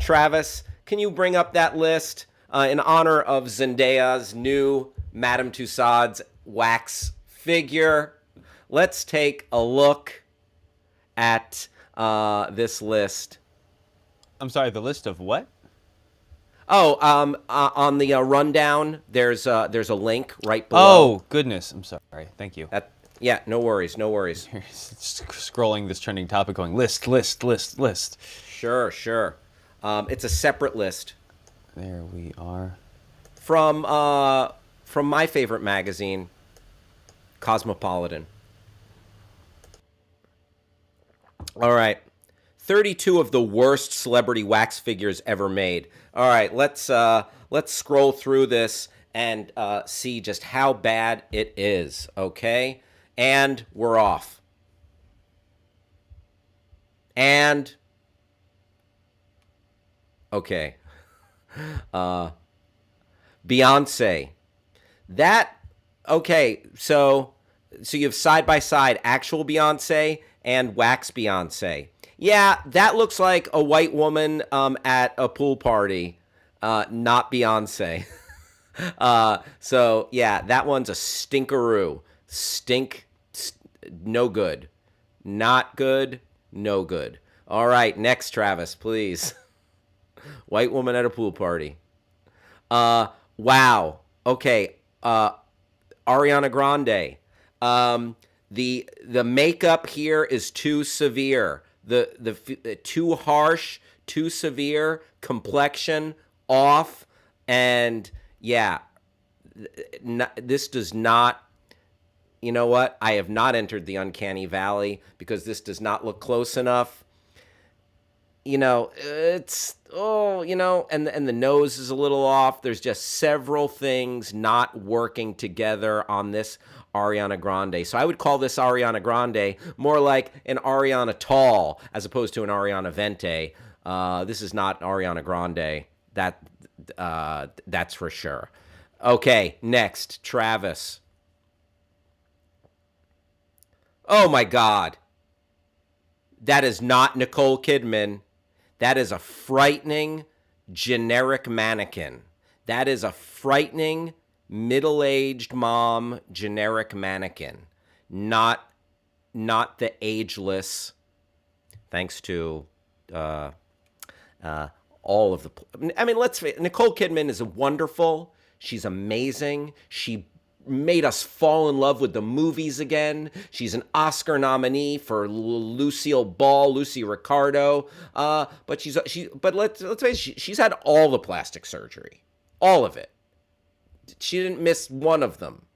Travis, can you bring up that list in honor of Zendaya's new Madame Tussauds wax figure? Let's take a look at this list. I'm sorry, the list of what? Oh, on the rundown, there's a link right below. Oh, goodness. I'm sorry. Thank you. Yeah, no worries, no worries. Scrolling this trending topic, going list, list, list, list. Sure, sure. It's a separate list There we are. from my favorite magazine, Cosmopolitan. All right. 32 of the worst celebrity wax figures ever made. All right, let's scroll through this and see just how bad it is, okay? And we're off. And okay. Beyonce. That okay, so you have side by side actual Beyonce and wax Beyonce. Yeah, that looks like a white woman at a pool party, not Beyonce. So yeah, that one's a stinkeroo. No good. Not good, no good. All right, next, Travis, please. White woman at a pool party. Wow. Okay. Ariana Grande. The makeup here is too severe. The too harsh, too severe. Complexion off, and yeah, this does not. You know what? I have not entered the uncanny valley because this does not look close enough. And the nose is a little off. There's just several things not working together on this Ariana Grande. So I would call this Ariana Grande more like an Ariana Tall as opposed to an Ariana Vente. This is not Ariana Grande. That's for sure. Okay, next, Travis. Oh my God. That is not Nicole Kidman. That is a frightening generic mannequin. That is a frightening middle-aged mom generic mannequin. Not the ageless, thanks to all of the. I mean, let's face it, Nicole Kidman is wonderful. She's amazing. She made us fall in love with the movies again. She's an Oscar nominee for Lucille Ball, Lucy Ricardo. But let's face it, she's had all the plastic surgery, all of it. She didn't miss one of them.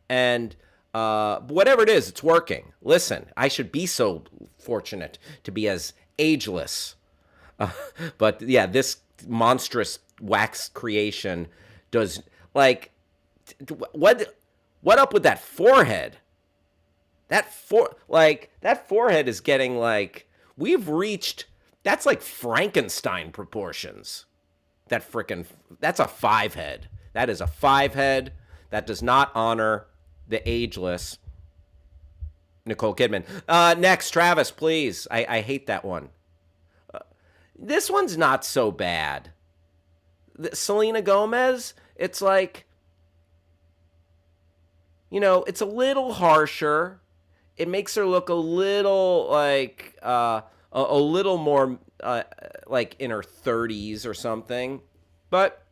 And whatever it is, it's working. Listen, I should be so fortunate to be as ageless. But yeah, this monstrous wax creation does like. What up with that forehead? That forehead is getting like we've reached. That's like Frankenstein proportions. That's a 5 head. That is a 5 head. That does not honor the ageless Nicole Kidman. Next, Travis, please. I hate that one. This one's not so bad. Selena Gomez. It's like. It's a little harsher. It makes her look a little like a little more like in her 30s or something. But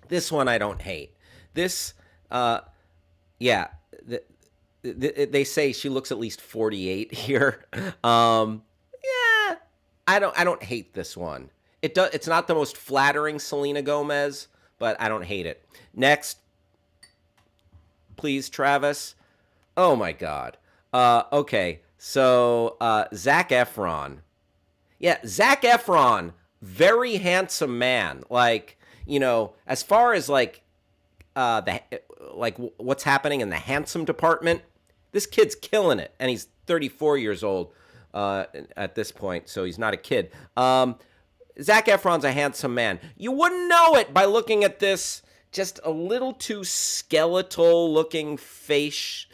this one I don't hate. This, yeah, they say she looks at least 48 here. Yeah, I don't hate this one. It's not the most flattering Selena Gomez, but I don't hate it. Next. Please, Travis. Oh my God. Okay, so Zac Efron. Yeah, Zac Efron, very handsome man. Like, as far as like what's happening in the handsome department, this kid's killing it, and he's 34 years old at this point, so he's not a kid. Zac Efron's a handsome man. You wouldn't know it by looking at this. Just a little too skeletal looking facial.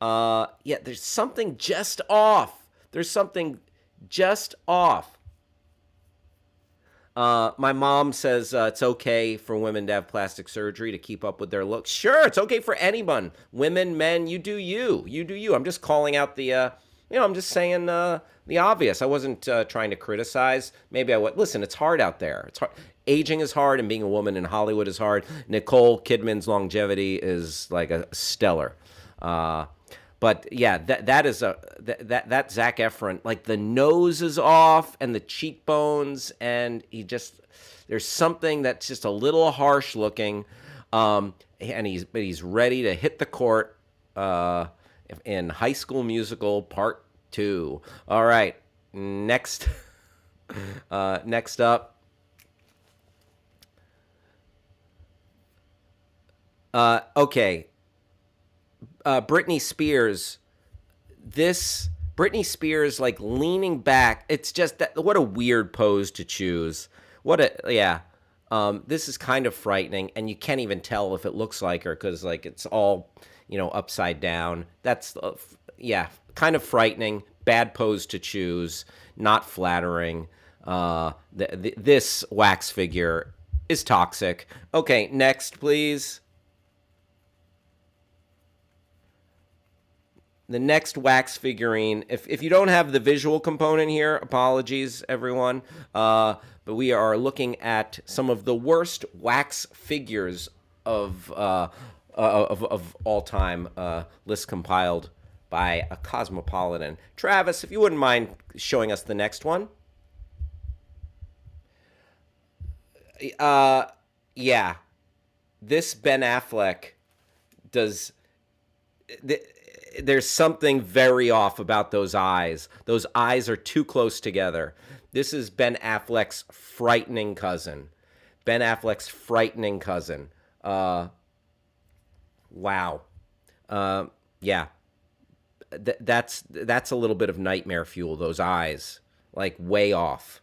Yeah, there's something just off. My mom says it's okay for women to have plastic surgery to keep up with their looks. Sure, it's okay for anyone. Women, men, you do you. You do you. I'm just calling out the, I'm just saying the obvious. I wasn't trying to criticize. Maybe I would. Listen, it's hard out there. It's hard. Aging is hard, and being a woman in Hollywood is hard. Nicole Kidman's longevity is like a stellar. But yeah, that is that Zac Efron, like the nose is off and the cheekbones, and there's something that's just a little harsh looking, and he's ready to hit the court in High School Musical Part 2. All right, next next up. Okay, Britney Spears. This Britney Spears like leaning back. It's just that what a weird pose to choose. What a yeah. This is kind of frightening, and you can't even tell if it looks like her because like it's all upside down. That's yeah, kind of frightening. Bad pose to choose. Not flattering. This wax figure is toxic. Okay, next, please. The next wax figurine. If you don't have the visual component here, apologies, everyone. But we are looking at some of the worst wax figures of all time. List compiled by a Cosmopolitan. Travis, if you wouldn't mind showing us the next one. Yeah, this Ben Affleck does. There's something very off about those eyes. Those eyes are too close together. This is Ben Affleck's frightening cousin. Ben Affleck's frightening cousin. Wow. Yeah. That's a little bit of nightmare fuel. Those eyes, like way off.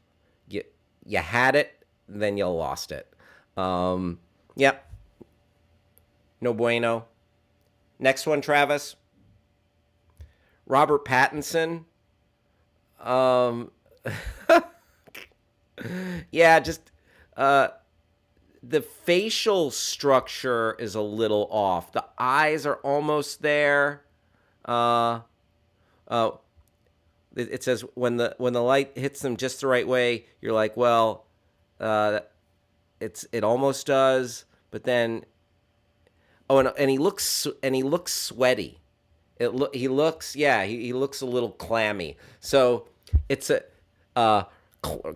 You had it, then you lost it. Yep. No bueno. Next one, Travis. Robert Pattinson. Yeah, just the facial structure is a little off. The eyes are almost there. Uh, uh, it says when the light hits them just the right way, you're like, well, it almost does, but then and he looks sweaty. He looks he looks a little clammy. So it's a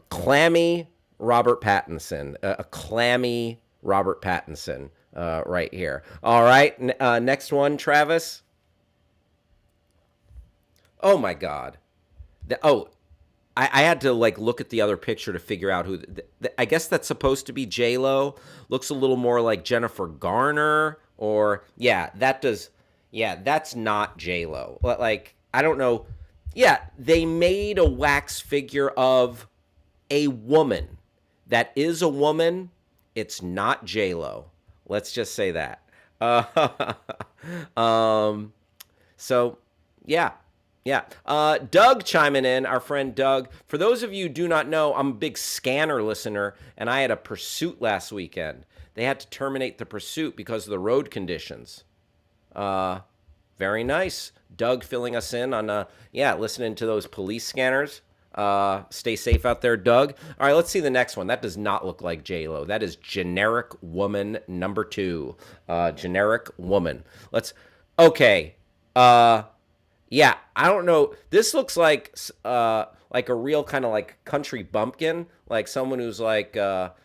clammy Robert Pattinson, a clammy Robert Pattinson right here. All right, next one, Travis. Oh my God. I had to like look at the other picture to figure out who. I guess that's supposed to be J Lo. Looks a little more like Jennifer Garner, or that does. Yeah, that's not J Lo. Like I don't know. Yeah, they made a wax figure of a woman. That is a woman. It's not J Lo. Let's just say that. So yeah. Yeah. Doug chiming in, our friend Doug. For those of you who do not know, I'm a big Scanner listener, and I had a pursuit last weekend. They had to terminate the pursuit because of the road conditions. Very nice. Doug filling us in on, listening to those police scanners. Stay safe out there, Doug. All right, let's see the next one. That does not look like J-Lo. That is generic woman number 2. Generic woman. Okay. Yeah, I don't know. This looks like a real kind of like country bumpkin, like someone who's like, like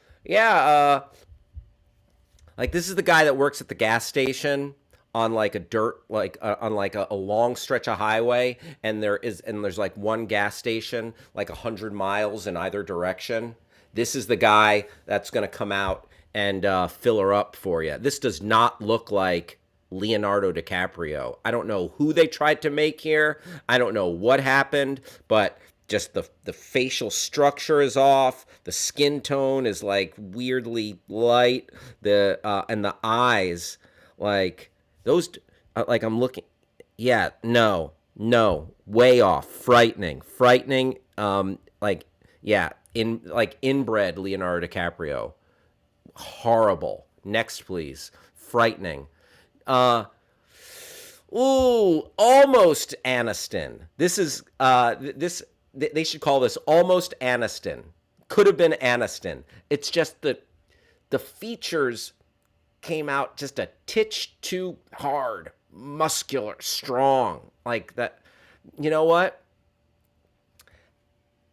this is the guy that works at the gas station on like a dirt, like on like a long stretch of highway, and there's like one gas station like 100 miles in either direction. This is the guy that's gonna come out and fill her up for you. This does not look like Leonardo DiCaprio. I don't know who they tried to make here. I don't know what happened, but just the facial structure is off. The skin tone is like weirdly light. And the eyes, like those, like I'm looking. Yeah, no, way off. Frightening. Inbred Leonardo DiCaprio. Horrible. Next, please. Frightening. Almost Aniston. This is they should call this almost Aniston. Could have been Aniston. It's just the features came out just a titch too hard. muscular, strong, like that. You know what?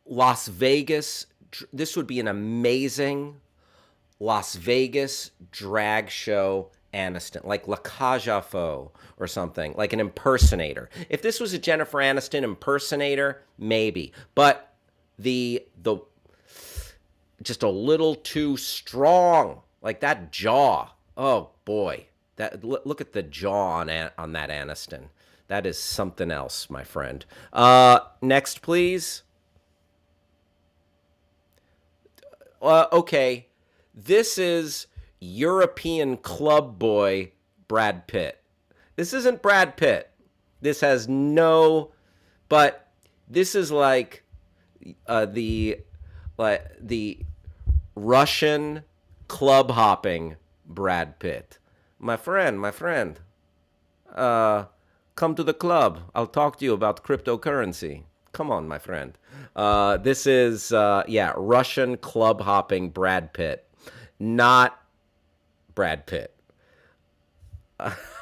Las Vegas. This would be an amazing Las Vegas drag show Aniston, like La Cage aux Folles or something, like an impersonator. If this was a Jennifer Aniston impersonator, maybe, but the just a little too strong, like that jaw. Oh boy, that look at the jaw on that Aniston. That is something else, my friend. Next, please. Okay, this is European club boy Brad Pitt. This isn't Brad Pitt. This has no, but this is like the Russian club hopping Brad Pitt. My friend, come to the club. I'll talk to you about cryptocurrency. Come on, my friend. This is, Russian club hopping Brad Pitt, not Brad Pitt.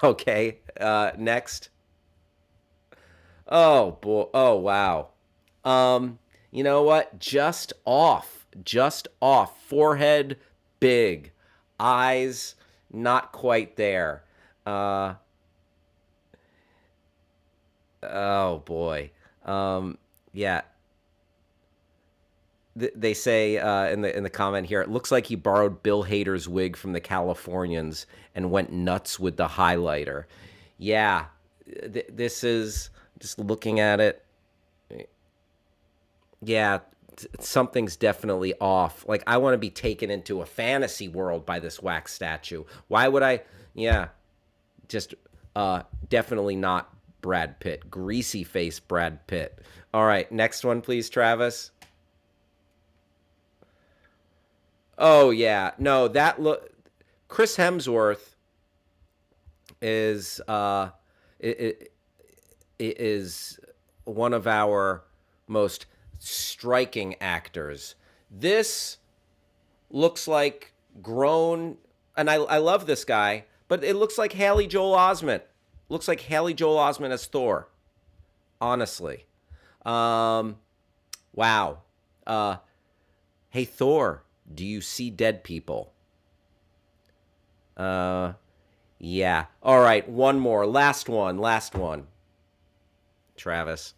Okay, next. Oh, boy. Oh, wow. You know what? Just off. Just off. Forehead big. Eyes not quite there. Oh, boy. Yeah. They say in the comment here, it looks like he borrowed Bill Hader's wig from the Californians and went nuts with the highlighter. Yeah, this is just looking at it. Yeah, something's definitely off. Like, I want to be taken into a fantasy world by this wax statue. Why would I? Yeah, just definitely not Brad Pitt. Greasy face Brad Pitt. All right, next one, please, Travis. Oh yeah, no, that look. Chris Hemsworth is it is one of our most striking actors. This looks like grown, and I love this guy, but it looks like Haley Joel Osment. Looks like Haley Joel Osment as Thor. Honestly, wow. Hey Thor, do you see dead people? Yeah. All right, one more. Last one. Travis.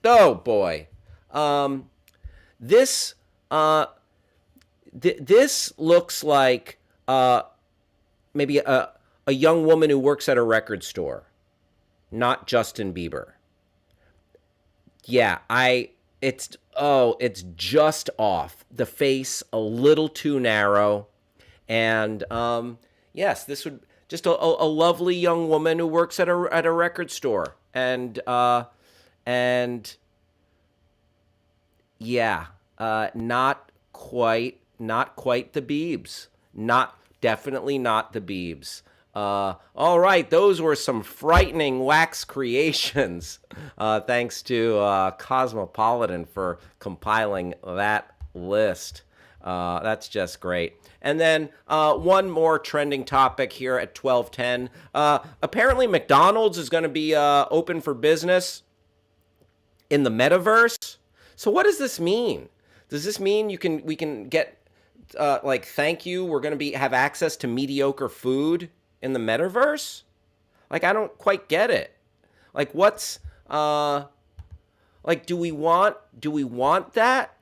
Oh boy. This this looks like maybe a young woman who works at a record store, not Justin Bieber. Yeah, it's just off. The face a little too narrow, and yes, this would just a lovely young woman who works at a record store, and yeah, not quite the Biebs, definitely not the Biebs. All right, those were some frightening wax creations. Thanks to Cosmopolitan for compiling that list. That's just great. And then one more trending topic here at 12:10. Apparently, McDonald's is going to be open for business in the metaverse. So what does this mean? Does this mean we can get like thank you? We're going to have access to mediocre food in the metaverse? Like, I don't quite get it. Like, what's like do we want that?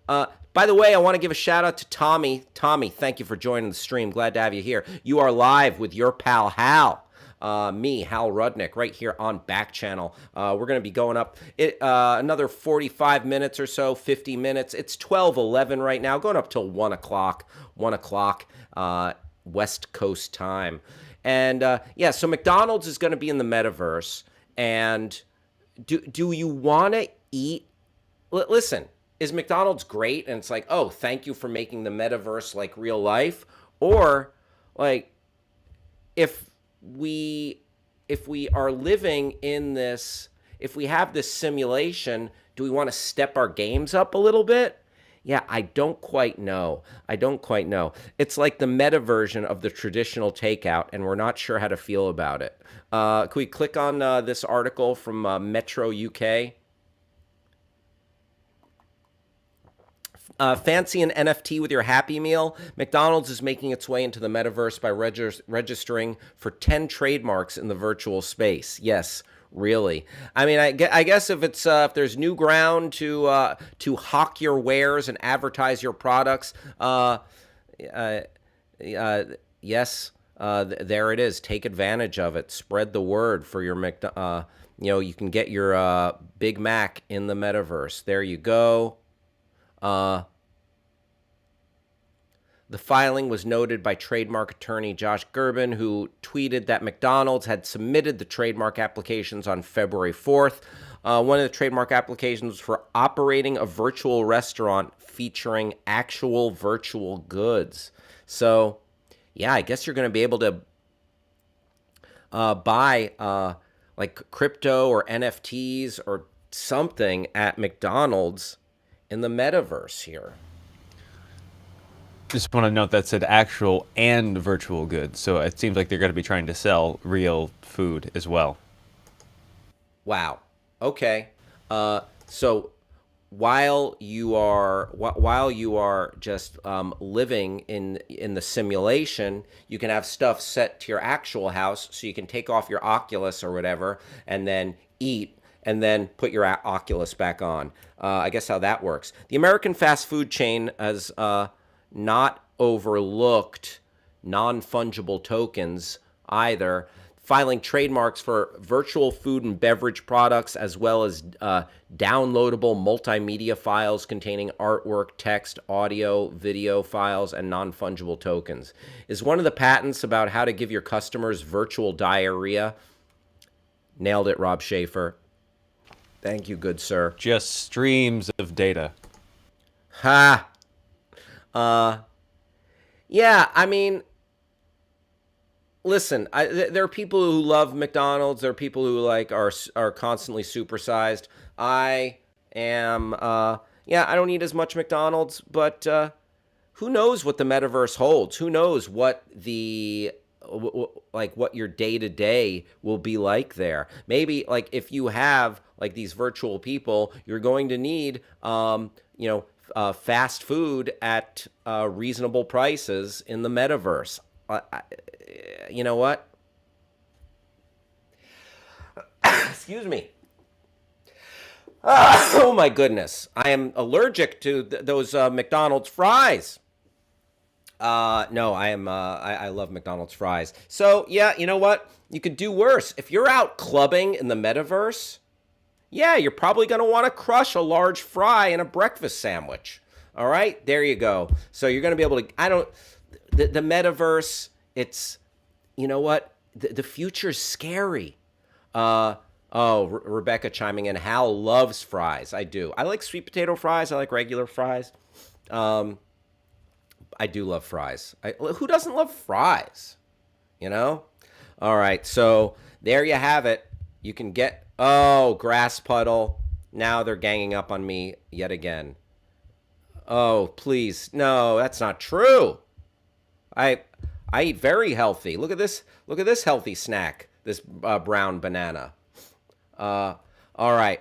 By the way, I want to give a shout out to Tommy. Tommy, thank you for joining the stream. Glad to have you here. You are live with your pal Hal. Me, Hal Rudnick, right here on Backchannel. We're going to be going up another 45 minutes or so, 50 minutes. It's 12:11 right now, going up till 1 o'clock. 1 o'clock West Coast time. And yeah, so McDonald's is going to be in the metaverse. And do you want to eat? Listen, is McDonald's great? And it's like, oh, thank you for making the metaverse like real life. Or like, if we are living in this, if we have this simulation, do we want to step our games up a little bit? Yeah, I don't quite know. I don't quite know. It's like the meta version of the traditional takeout, and we're not sure how to feel about it. Can we click on this article from Metro UK? Fancy an NFT with your Happy Meal? McDonald's is making its way into the metaverse by registering for 10 trademarks in the virtual space. Yes, really. I mean, I guess if there's new ground to hawk your wares and advertise your products, uh, yes, there it is. Take advantage of it. Spread the word for your you can get your Big Mac in the metaverse. There you go. Uh, The filing was noted by trademark attorney Josh Gerben, who tweeted that McDonald's had submitted the trademark applications on February 4th. One of the trademark applications was for operating a virtual restaurant featuring actual virtual goods. So, yeah, I guess you're going to be able to buy like crypto or NFTs or something at McDonald's in the metaverse here. Just want to note that said actual and virtual goods. So it seems like they're going to be trying to sell real food as well. Wow. Okay. So while you are just living in the simulation, you can have stuff set to your actual house, so you can take off your Oculus or whatever, and then eat, and then put your Oculus back on. I guess how that works. The American fast food chain has not overlooked non-fungible tokens either, filing trademarks for virtual food and beverage products, as well as downloadable multimedia files containing artwork, text, audio, video files, and non-fungible tokens. Is one of the patents about how to give your customers virtual diarrhea? Nailed it, Rob Schaefer. Thank you, good sir. Just streams of data. Ha! Yeah, I mean, listen, there are people who love McDonald's. There are people who are constantly supersized. I am, yeah, I don't eat as much McDonald's, but who knows what the metaverse holds? Who knows what what your day to day will be like there? Maybe like if you have like these virtual people, you're going to need, fast food at reasonable prices in the metaverse. You know what? Excuse me. Oh my goodness. I am allergic to those McDonald's fries. No, I am. I love McDonald's fries. So yeah, you know what? You could do worse. If you're out clubbing in the metaverse, yeah, you're probably going to want to crush a large fry in a breakfast sandwich. All right, there you go. So you're going to be able to. The metaverse. It's, you know what? The future's scary. Rebecca chiming in. Hal loves fries. I do. I like sweet potato fries. I like regular fries. I do love fries. Who doesn't love fries? You know? All right. So there you have it. You can get, grass puddle. Now they're ganging up on me yet again. Oh, please. No, that's not true. I eat very healthy. Look at this. Look at this healthy snack. This brown banana. All right.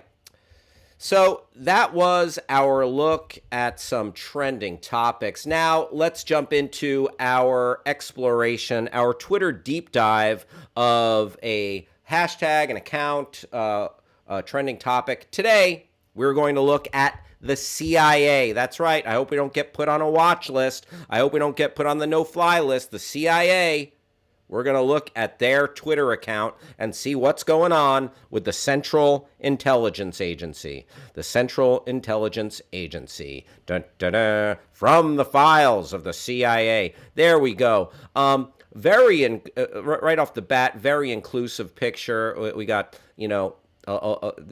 So that was our look at some trending topics. Now let's jump into our exploration, our Twitter deep dive of a hashtag, an account, a trending topic. Today, we're going to look at the CIA. That's right. I hope we don't get put on a watch list. I hope we don't get put on the no-fly list. The CIA. We're going to look at their Twitter account and see what's going on with the Central Intelligence Agency. The Central Intelligence Agency. Dun, dun, dun, from the files of the CIA. There we go. Right off the bat, very inclusive picture. We got,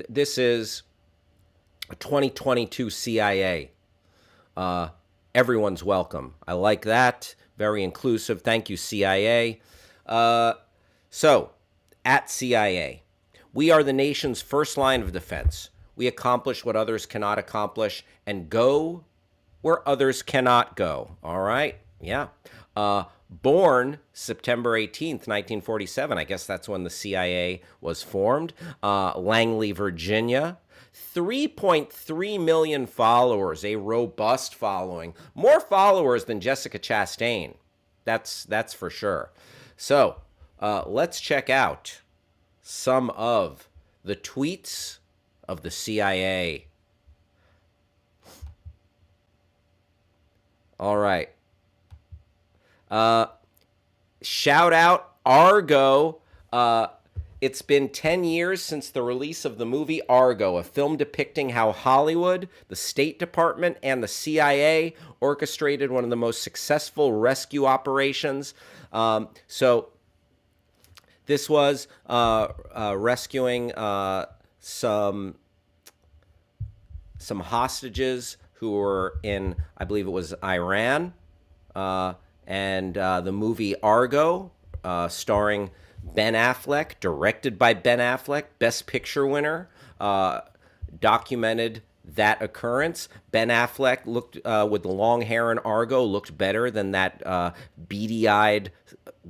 this is a 2022 CIA. Everyone's welcome. I like that. Very inclusive. Thank you, CIA. So, at CIA, we are the nation's first line of defense. We accomplish what others cannot accomplish and go where others cannot go. All right. Yeah. Born September 18th, 1947. I guess that's when the CIA was formed. Langley, Virginia. 3.3 million followers, a robust following. More followers than Jessica Chastain. That's for sure. So let's check out some of the tweets of the CIA. All right. Shout out Argo. It's been 10 years since the release of the movie Argo, a film depicting how Hollywood, the State Department, and the CIA orchestrated one of the most successful rescue operations. So this was rescuing some hostages who were in, I believe it was Iran, and the movie Argo, starring Ben Affleck, directed by Ben Affleck, Best Picture winner, documented that occurrence. Ben Affleck looked, with the long hair in Argo, looked better than that beady-eyed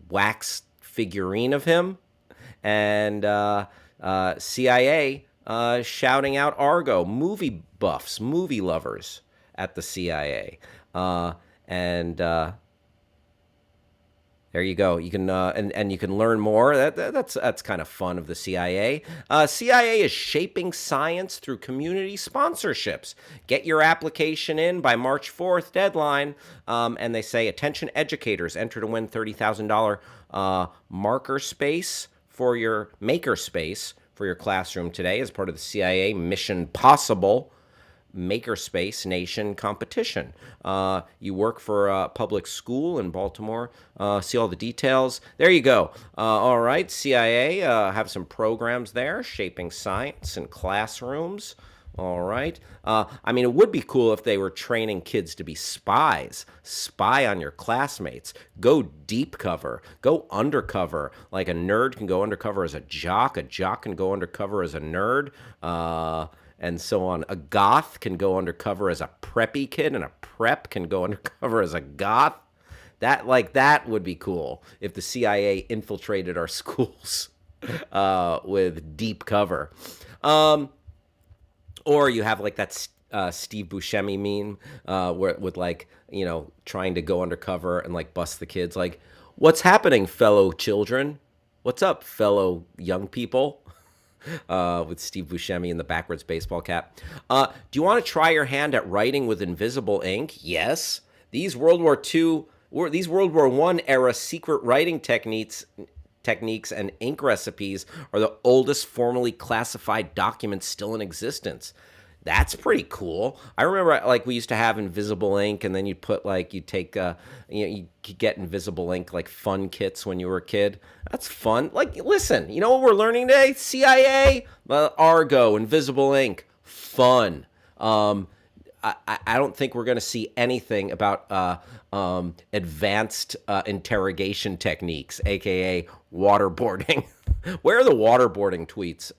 wax figurine of him. And CIA shouting out Argo, movie buffs, movie lovers at the CIA. And there you go. You can and you can learn more. That's kind of fun of the CIA. CIA is shaping science through community sponsorships. Get your application in by March 4th deadline. And they say, attention educators, enter to win $30,000 marker space for your maker space for your classroom today as part of the CIA Mission Possible Makerspace Nation competition. You work for a public school in Baltimore. See all the details. There you go. All right, CIA have some programs there, shaping science in classrooms. All right. I mean, it would be cool if they were training kids to be spies. Spy on your classmates. Go deep cover. Go undercover. Like a nerd can go undercover as a jock can go undercover as a nerd. And so on. A goth can go undercover as a preppy kid, and a prep can go undercover as a goth. That would be cool if the CIA infiltrated our schools with deep cover. Or you have like that Steve Buscemi meme where with trying to go undercover and like bust the kids. Like, what's happening, fellow children? What's up, fellow young people? With Steve Buscemi in the backwards baseball cap. Do you want to try your hand at writing with invisible ink? Yes. These World War I era secret writing techniques and ink recipes are the oldest formally classified documents still in existence. That's pretty cool. I remember we used to have invisible ink, and then you could get invisible ink like fun kits when you were a kid. That's fun. Listen, you know what we're learning today? CIA, Argo, invisible ink, fun. I don't think we're going to see anything about advanced interrogation techniques, aka waterboarding. Where are the waterboarding tweets?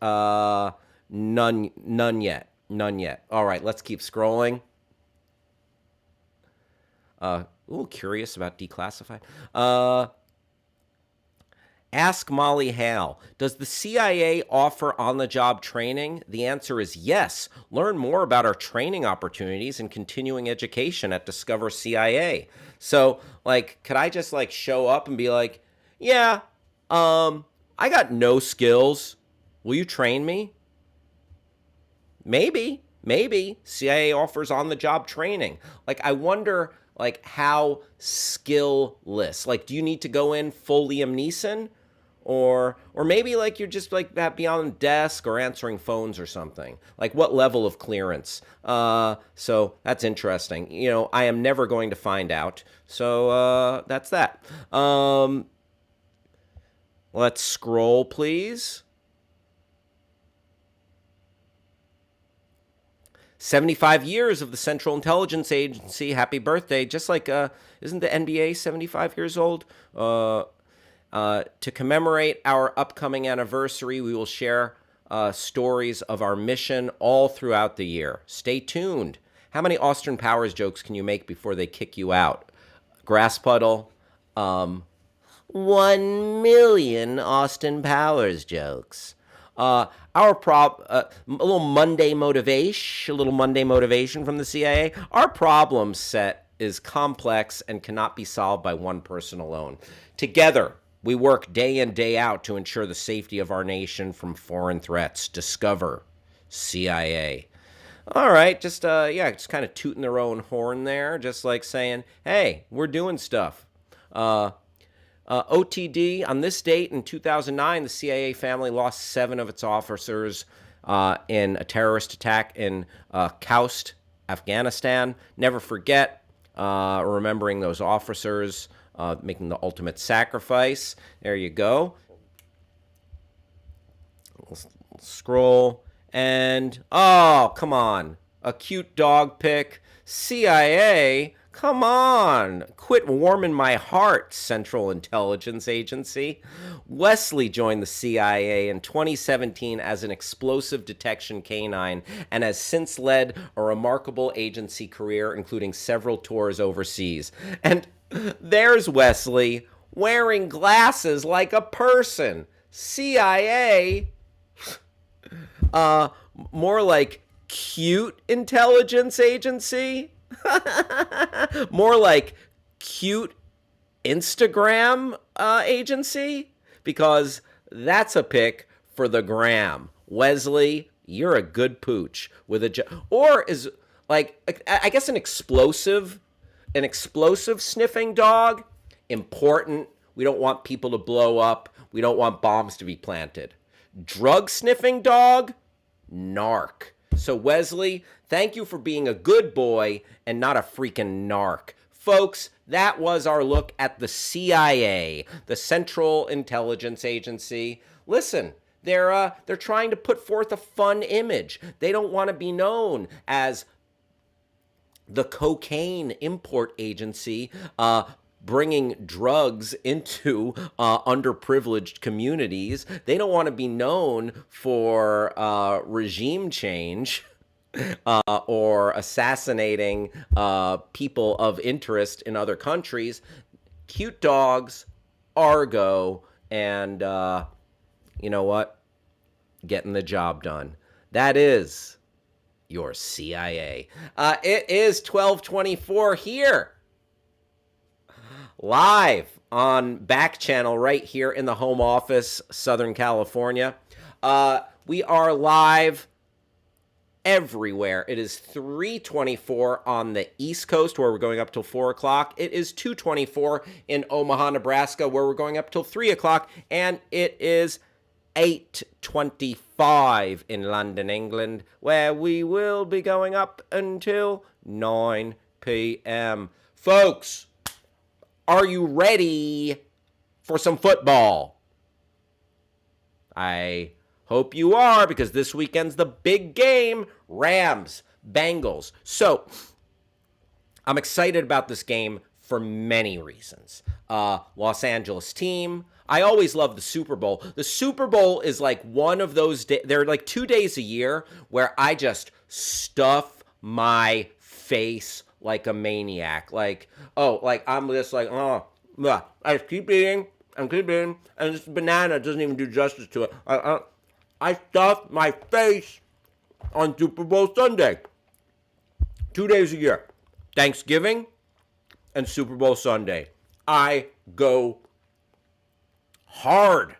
None yet. None yet. All right, let's keep scrolling. Curious about declassified. Ask Molly Hal, does the CIA offer on-the-job training? The answer is yes. Learn more about our training opportunities and continuing education at Discover CIA. So, could I just show up and be like, yeah, I got no skills. Will you train me? Maybe CIA offers on-the-job training. I wonder, how skillless. Do you need to go in full Liam Neeson? Or maybe you're just that beyond the desk or answering phones or something. What level of clearance? So that's interesting. I am never going to find out. So that's that. Let's scroll, please. 75 years of the Central Intelligence Agency. Happy birthday. Just isn't the NBA 75 years old? To commemorate our upcoming anniversary, we will share stories of our mission all throughout the year. Stay tuned. How many Austin Powers jokes can you make before they kick you out? Grass puddle. 1 million Austin Powers jokes. A little Monday motivation, from the CIA. Our problem set is complex and cannot be solved by one person alone. Together, we work day in, day out to ensure the safety of our nation from foreign threats. Discover CIA. All right, just kind of tooting their own horn there, just like saying, "Hey, we're doing stuff." OTD, on this date in 2009, the CIA family lost 7 of its officers in a terrorist attack in Khost, Afghanistan. Never forget remembering those officers making the ultimate sacrifice. There you go. Let's scroll. And, oh, come on. A cute dog pic. CIA, come on. Quit warming my heart, Central Intelligence Agency. Wesley joined the CIA in 2017 as an explosive detection canine and has since led a remarkable agency career, including several tours overseas. And there's Wesley wearing glasses like a person. CIA, more like cute intelligence agency. More like cute Instagram agency, because that's a pic for the gram. Wesley, you're a good pooch with or is like, I guess an explosive sniffing dog. Important. We don't want people to blow up. We don't want bombs to be planted. Drug sniffing dog, narc. So Wesley, thank you for being a good boy and not a freaking narc. Folks, that was our look at the CIA, the Central Intelligence Agency. Listen, they're trying to put forth a fun image. They don't want to be known as the cocaine import agency, bringing drugs into underprivileged communities. They don't want to be known for regime change or assassinating people of interest in other countries. Cute dogs, Argo, and you know what? Getting the job done. That is your CIA. It is 12:24 here. Live on Backchannel right here in the home office, Southern California. We are live everywhere. It is 3:24 on the East Coast, where we're going up till 4 o'clock. It is 2:24 in Omaha, Nebraska, where we're going up till 3 o'clock. And it is 8:25 in London, England, where we will be going up until 9 p.m. Folks, are you ready for some football? I hope you are, because this weekend's the big game. Rams, Bengals. So, I'm excited about this game for many reasons. Los Angeles team. I always love the Super Bowl. The Super Bowl is like one of those days. There are like 2 days a year where I just stuff my face like a maniac. Like, I'm just like, I keep eating, and this banana doesn't even do justice to it. I stuff my face on Super Bowl Sunday. 2 days a year. Thanksgiving and Super Bowl Sunday. I go hard.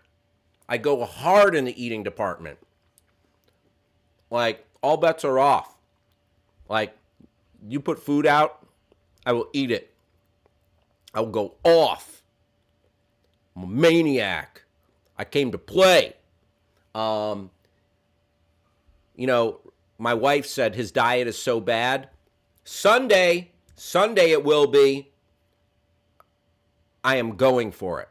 I go hard in the eating department. Like, all bets are off. Like, you put food out, I will eat it. I will go off. I'm a maniac. I came to play. You know, my wife said his diet is so bad. Sunday it will be. I am going for it.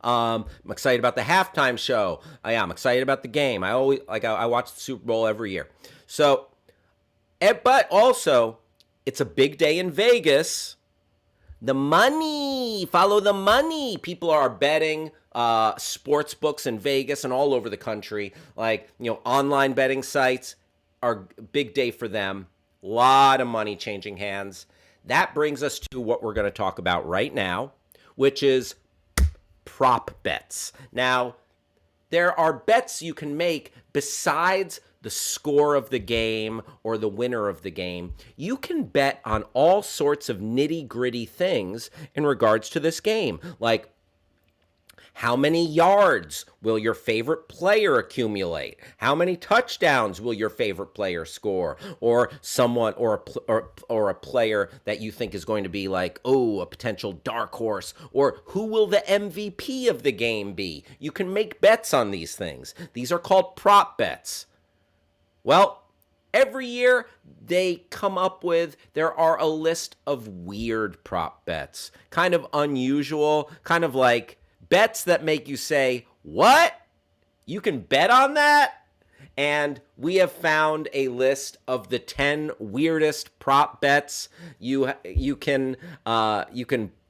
I'm excited about the halftime show. I'm excited about the game. I watch the Super Bowl every year. So, but also, it's a big day in Vegas. The money, follow the money. People are betting, sports books in Vegas and all over the country. Like, you know, online betting sites are a big day for them. Lot of money changing hands. That brings us to what we're going to talk about right now, which is prop bets. Now, there are bets you can make besides the score of the game or the winner of the game. You can bet on all sorts of nitty-gritty things in regards to this game, like how many yards will your favorite player accumulate? How many touchdowns will your favorite player score? Or someone or a player that you think is going to be like, oh, a potential dark horse, or who will the MVP of the game be? You can make bets on these things. These are called prop bets. Well, every year they come up with, there are a list of weird prop bets, kind of unusual, kind of like bets that make you say, what? You can bet on that? And we have found a list of the 10 weirdest prop bets you can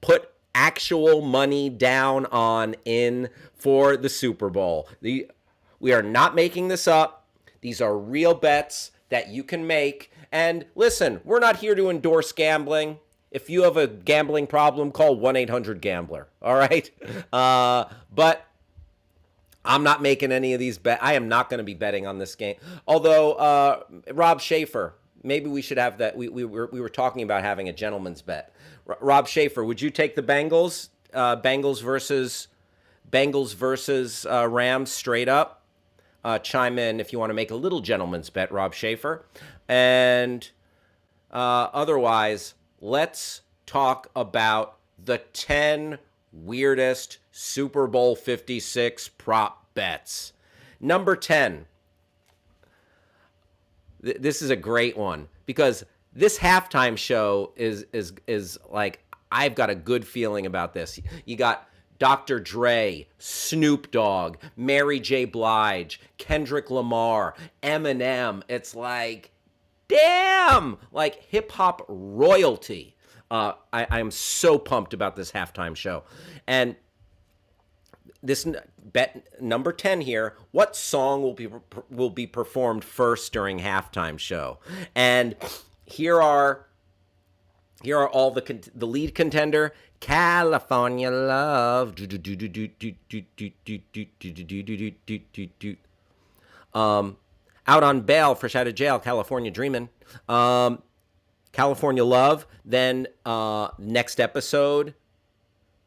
put actual money down on in for the Super Bowl. We are not making this up. These are real bets that you can make. And listen, we're not here to endorse gambling. If you have a gambling problem, call 1-800-GAMBLER, all right? But I'm not making any of these bets. I am not going to be betting on this game. Although, Rob Schaefer, maybe we should have that. We were talking about having a gentleman's bet. Rob Schaefer, would you take the Bengals? Bengals versus Rams straight up? Chime in if you want to make a little gentleman's bet, Rob Schaefer. And otherwise, let's talk about the 10 weirdest Super Bowl 56 prop bets. Number 10. This is a great one because this halftime show is like, I've got a good feeling about this. You got Dr. Dre, Snoop Dogg, Mary J. Blige, Kendrick Lamar, Eminem. It's like, damn, like hip-hop royalty. I'm so pumped about this halftime show. And this bet number 10 here, what song will be performed first during halftime show? And here are all the lead contender, California Love. Out on bail, fresh out of jail, California Dreamin'. California Love. Then next episode,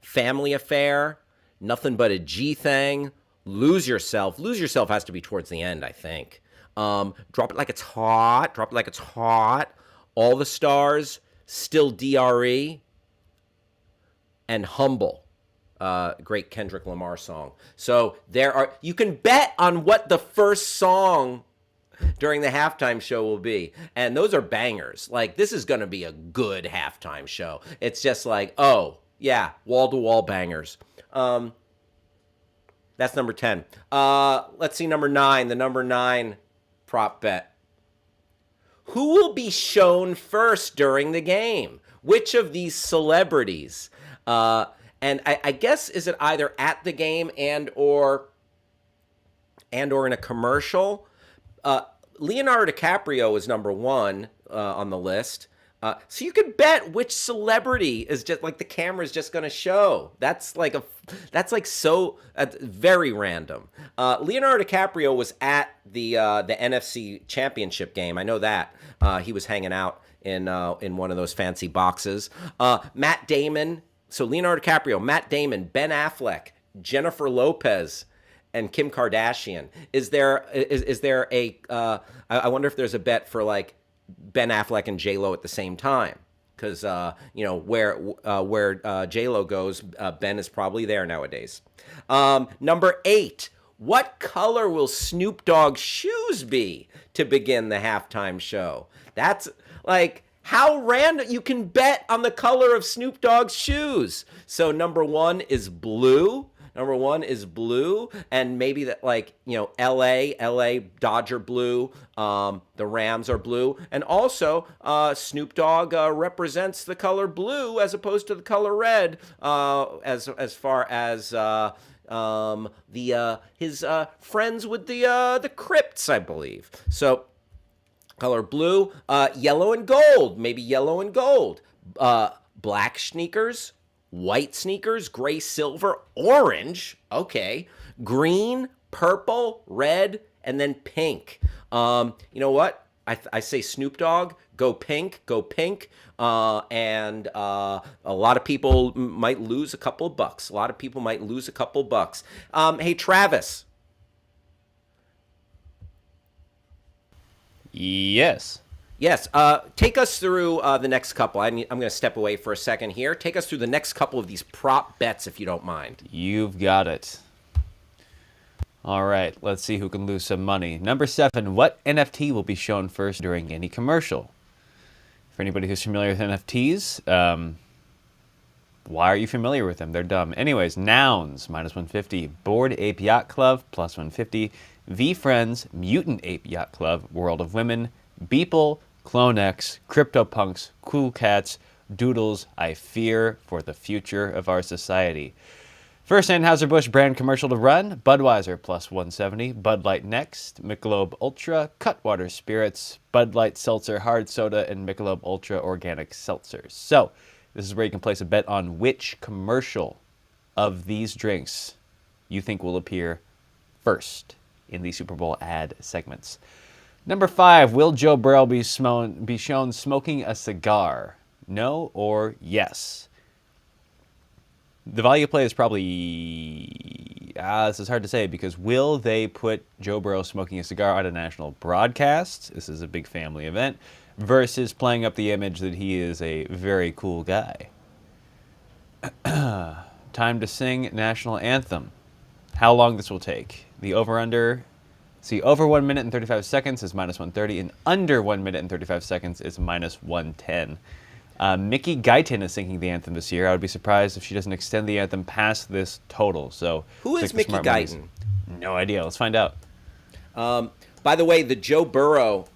Family Affair, Nothing But a G Thing, Lose Yourself. Lose Yourself has to be towards the end, I think. Drop It Like It's Hot. Drop It Like It's Hot. All the Stars, Still DRE, and Humble. Great Kendrick Lamar song. So you can bet on what the first song during the halftime show will be. And those are bangers. Like, this is going to be a good halftime show. It's just like, oh, yeah, wall-to-wall bangers. That's number 10. Let's see number 9, the number 9 prop bet. Who will be shown first during the game? Which of these celebrities? And I guess, is it either at the game and or in a commercial? Leonardo DiCaprio is number 1 on the list. So you could bet which celebrity is just like the camera's just going to show. That's very random. Leonardo DiCaprio was at the NFC Championship game. I know that. He was hanging out in one of those fancy boxes. Matt Damon. So Leonardo DiCaprio, Matt Damon, Ben Affleck, Jennifer Lopez, and Kim Kardashian. Is there a? I wonder if there's a bet for like Ben Affleck and J-Lo at the same time, because where J-Lo goes, Ben is probably there nowadays. Number 8. What color will Snoop Dogg's shoes be to begin the halftime show? That's like, how random. You can bet on the color of Snoop Dogg's shoes. So number 1 is blue. Number 1 is blue, and maybe that, like, LA Dodger blue. The Rams are blue, and also Snoop Dogg represents the color blue as opposed to the color red. As far as his friends with the Crips, I believe. So Color blue, yellow and gold, maybe yellow and gold. Black sneakers, white sneakers, gray, silver, orange, okay, green, purple, red, and then pink. You know what? I say Snoop Dogg, go pink, go pink. And a lot of people might lose a couple of bucks. A lot of people might lose a couple of bucks. Hey, Travis. Yes. Yes. Take us through the next couple. I'm going to step away for a second here. Take us through the next couple of these prop bets, if you don't mind. You've got it. All right, let's see who can lose some money. Number 7, what NFT will be shown first during any commercial? For anybody who's familiar with NFTs, why are you familiar with them? They're dumb. Anyways, nouns, minus 150. Bored Ape Yacht Club, plus 150. V-Friends, Mutant Ape Yacht Club, World of Women, Beeple, CloneX, CryptoPunks, Cool Cats, Doodles, I fear for the future of our society. First Anheuser-Busch brand commercial to run, Budweiser plus 170, Bud Light next, Michelob Ultra, Cutwater Spirits, Bud Light Seltzer Hard Soda, and Michelob Ultra Organic Seltzers. So, this is where you can place a bet on which commercial of these drinks you think will appear first in the Super Bowl ad segments. Number 5, will Joe Burrow be shown smoking a cigar? No or yes? The value play is probably, this is hard to say, because will they put Joe Burrow smoking a cigar on a national broadcast? This is a big family event. Versus playing up the image that he is a very cool guy. Time to sing national anthem. How long this will take. The over-under, see, over 1 minute and 35 seconds is minus 130, and under 1 minute and 35 seconds is minus 110. Mickey Guyton is singing the anthem this year. I would be surprised if she doesn't extend the anthem past this total. So, who is Mickey Guyton? No idea. Let's find out. By the way, the Joe Burrow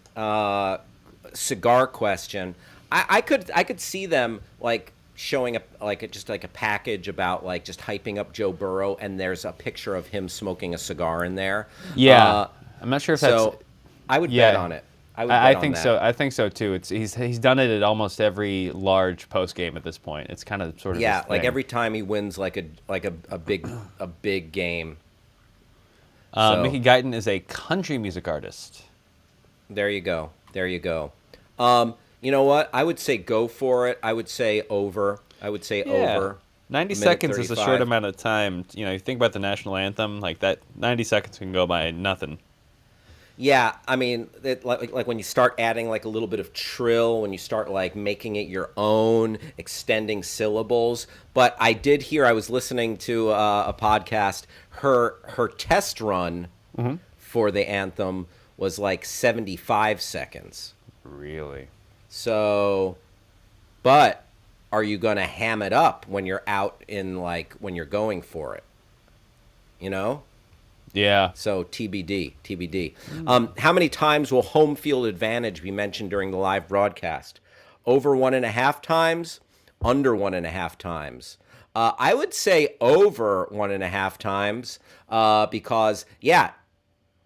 cigar question, I could see them like showing up just like a package about like just hyping up Joe Burrow, and there's a picture of him smoking a cigar in there. Yeah, I'm not sure if that's. So I would bet on it. I think so. I think so too. He's done it at almost every large post game at this point. It's kind of sort of like every time he wins like a big game. Mickey Guyton is a country music artist. There you go. You know what? I would say go for it. I would say over. Over. 90 seconds is a short amount of time. You know, you think about the national anthem, like that. 90 seconds can go by nothing. Yeah, I mean, like when you start adding like a little bit of trill, when you start like making it your own, extending syllables. But I did hear, I was listening to a podcast, her test run for the anthem was like 75 seconds. Really? So, but are you going to ham it up when you're out in like, when you're going for it? You know? Yeah. So TBD. How many times will home field advantage be mentioned during the live broadcast? Over 1.5 times, under 1.5 times. I would say over 1.5 times because, yeah,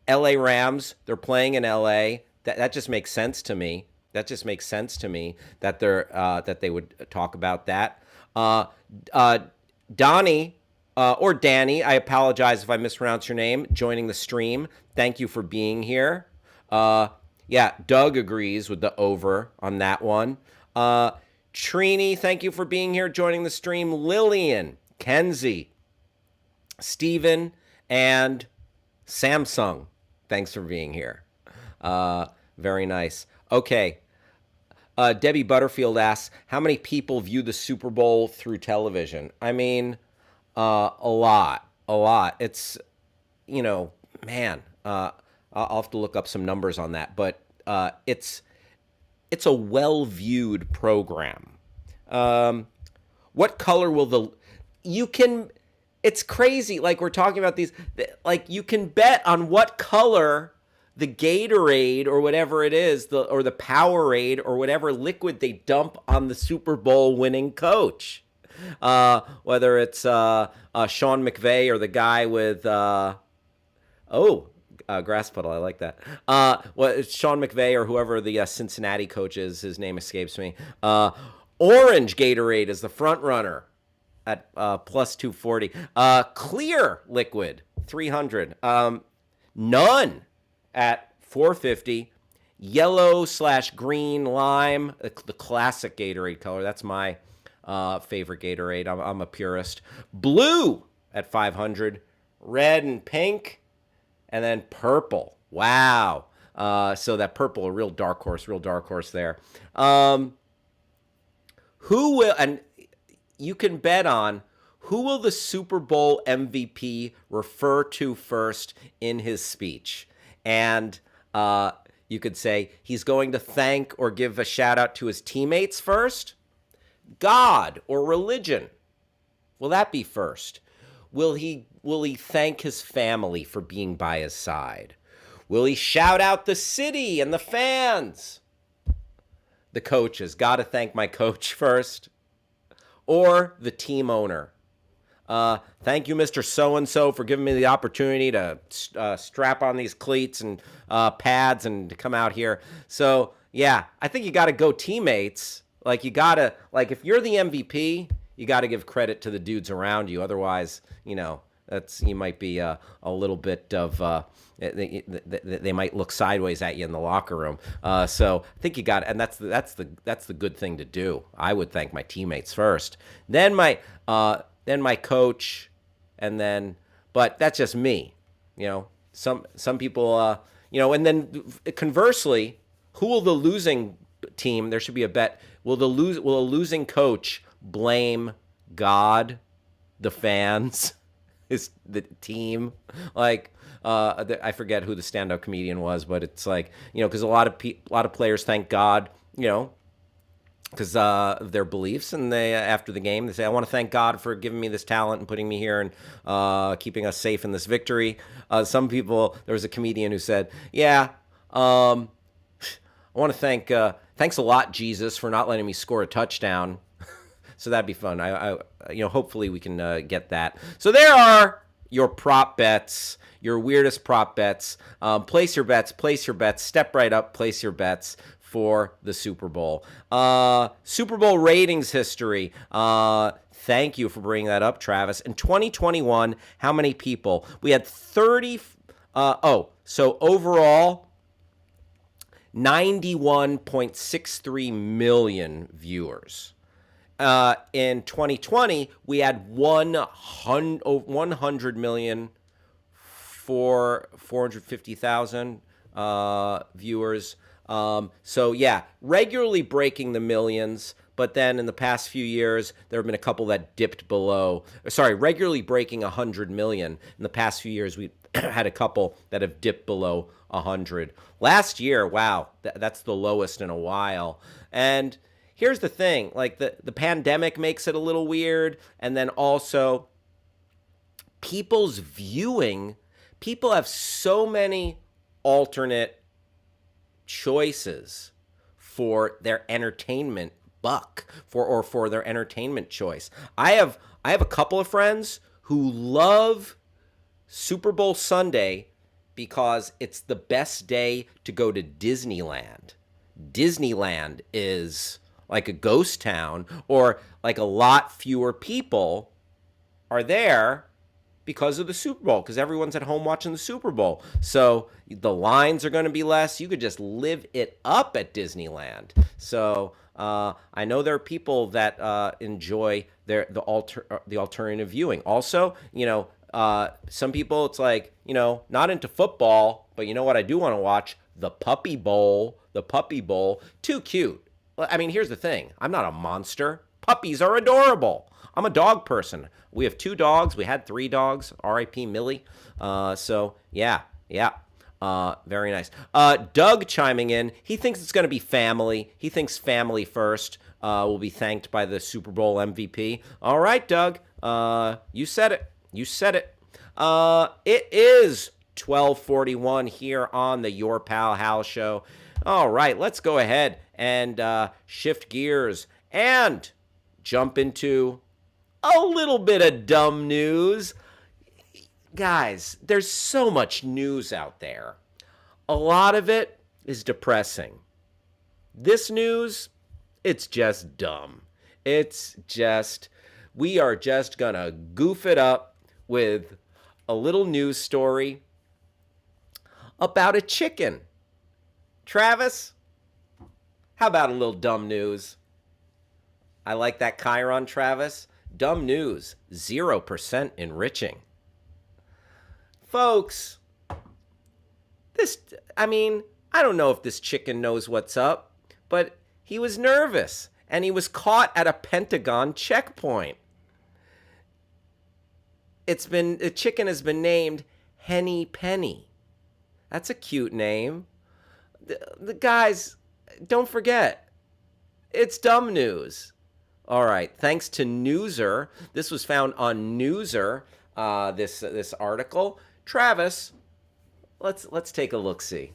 LA Rams, they're playing in LA. That just makes sense to me. That that they would talk about that. Donnie. Or Danny, I apologize if I mispronounce your name, joining the stream. Thank you for being here. Yeah, Doug agrees with the over on that one. Trini, thank you for being here, joining the stream. Lillian, Kenzie, Steven, and Samsung, thanks for being here. Very nice. Okay. Debbie Butterfield asks, how many people view the Super Bowl through television? I mean... a lot. It's, man, I'll have to look up some numbers on that, but it's a well-viewed program. What color will it's crazy. Like we're talking about these, like you can bet on what color the Gatorade or whatever it is, or the Powerade or whatever liquid they dump on the Super Bowl winning coach. Whether it's Sean McVay or the guy with grass puddle. I like that. Well, it's Sean McVay or whoever the Cincinnati coach is. His name escapes me. Orange Gatorade is the front runner at plus 240. Clear liquid 300. None at 450. Yellow/green lime, the classic Gatorade color. That's my favorite Gatorade. I'm a purist. Blue at 500. Red and pink, and then purple. Wow. So that purple, a real dark horse there. Who will, and you can bet on who will the Super Bowl MVP refer to first in his speech. And you could say he's going to thank or give a shout out to his teammates first. God or religion. Will that be first? Will he thank his family for being by his side? Will he shout out the city and the fans? The coaches. Got to thank my coach first. Or the team owner. Thank you, Mr. So-and-so, for giving me the opportunity to strap on these cleats and pads and to come out here. So, yeah, I think you got to go teammates. Like, you got to, like, if you're the MVP, you got to give credit to the dudes around you. Otherwise, you might be a little bit of, they might look sideways at you in the locker room. So I think you got, and that's the good thing to do. I would thank my teammates first, then my coach, and then, but that's just me. Some people, and then conversely, who will the losing team? There should be a bet. Will a losing coach blame God, the fans, the team? Like, I forget who the stand-up comedian was, but it's like, because a lot of players thank God, because of their beliefs, and they after the game they say, I want to thank God for giving me this talent and putting me here and keeping us safe in this victory. Some people, there was a comedian who said, I want to thanks a lot, Jesus, for not letting me score a touchdown. So that'd be fun. I hopefully we can get that. So there are your prop bets, your weirdest prop bets. Place your bets. Step right up, place your bets for the Super Bowl. Super Bowl ratings history. Thank you for bringing that up, Travis. In 2021, how many people? We had 30. So overall, 91.63 million viewers. In 2020, we had 100 million for 450,000 viewers. So yeah, regularly breaking the millions, but then in the past few years, there have been a couple that dipped below. Regularly breaking 100 million. In the past few years, we had a couple that have dipped below 100. Last year, wow, that's the lowest in a while. And here's the thing, like the pandemic makes it a little weird, and then also people's viewing, people have so many alternate choices for their entertainment buck, for their entertainment choice. I have a couple of friends who love Super Bowl Sunday because it's the best day to go to Disneyland. Disneyland is like a ghost town, or like a lot fewer people are there because of the Super Bowl, because everyone's at home watching the Super Bowl. So the lines are going to be less. You could just live it up at Disneyland. So I know there are people that enjoy the alternative viewing. Also, some people, it's like, not into football, but you know what I do want to watch? The Puppy Bowl. The Puppy Bowl. Too cute. I mean, here's the thing. I'm not a monster. Puppies are adorable. I'm a dog person. We have 2 dogs. We had 3 dogs. R.I.P. Millie. So, yeah. Very nice. Doug chiming in. He thinks it's going to be family. He thinks family first will be thanked by the Super Bowl MVP. All right, Doug. You said it. It is 12:41 here on the Your Pal Hal Show. All right, let's go ahead and shift gears and jump into a little bit of dumb news. Guys, there's so much news out there. A lot of it is depressing. This news, it's just dumb. It's just, we are just gonna goof it up with a little news story about a chicken. Travis, how about a little dumb news? I like that Chiron, Travis. Dumb news, 0% enriching. Folks, I don't know if this chicken knows what's up, but he was nervous and he was caught at a Pentagon checkpoint. The chicken has been named Henny Penny. That's a cute name. The guys, don't forget, it's dumb news. All right, thanks to Newser. This was found on Newser. This article. Travis, let's take a look. See.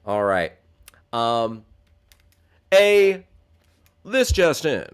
All right. This just in.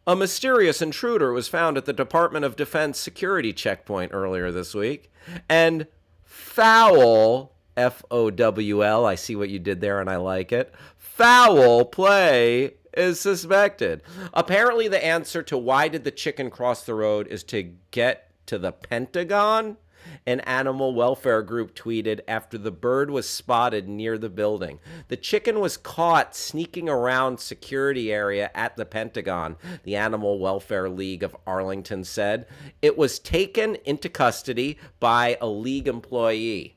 A mysterious intruder was found at the Department of Defense security checkpoint earlier this week, and foul, Fowl, I see what you did there and I like it, foul play is suspected. Apparently the answer to why did the chicken cross the road is to get to the Pentagon. An animal welfare group tweeted after the bird was spotted near the building. The chicken was caught sneaking around security area at the Pentagon, the Animal Welfare League of Arlington said. It was taken into custody by a league employee.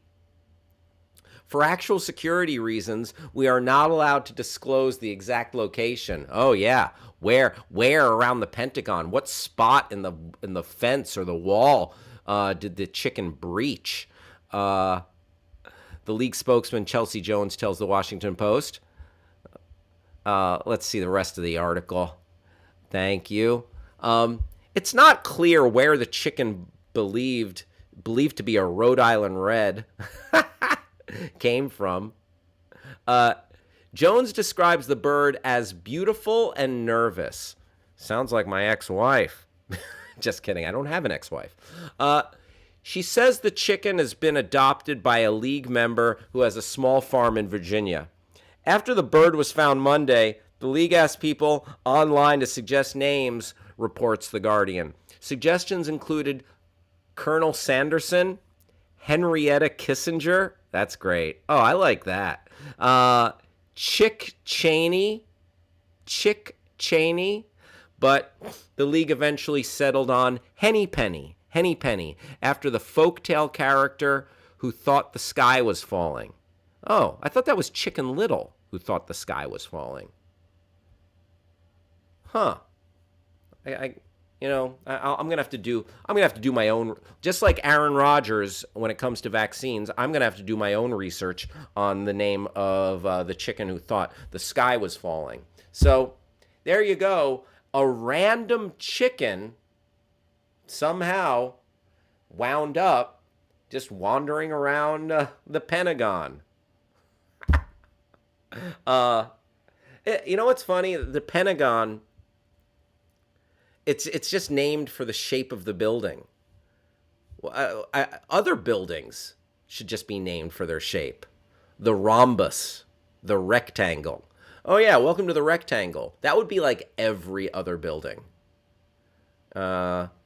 For actual security reasons, we are not allowed to disclose the exact location. Oh yeah, where around the Pentagon? What spot in the fence or the wall did the chicken breach? The league spokesman Chelsea Jones tells the Washington Post. Let's see the rest of the article. Thank you. It's not clear where the chicken believed to be a Rhode Island Red came from. Jones describes the bird as beautiful and nervous. Sounds like my ex-wife. Just kidding. I don't have an ex-wife. She says the chicken has been adopted by a league member who has a small farm in Virginia. After the bird was found Monday, the league asked people online to suggest names, reports The Guardian. Suggestions included Colonel Sanderson, Henrietta Kissinger. That's great. Oh, I like that. Chick Cheney. But the league eventually settled on Henny Penny, after the folktale character who thought the sky was falling. Oh, I thought that was Chicken Little who thought the sky was falling. Huh. I'm gonna have to do my own. Just like Aaron Rodgers, when it comes to vaccines, I'm gonna have to do my own research on the name of the chicken who thought the sky was falling. So there you go. A random chicken somehow wound up just wandering around the Pentagon. You know what's funny? The Pentagon. It's just named for the shape of the building. Other buildings should just be named for their shape. The rhombus, the rectangle. Oh yeah, welcome to the rectangle. That would be like every other building.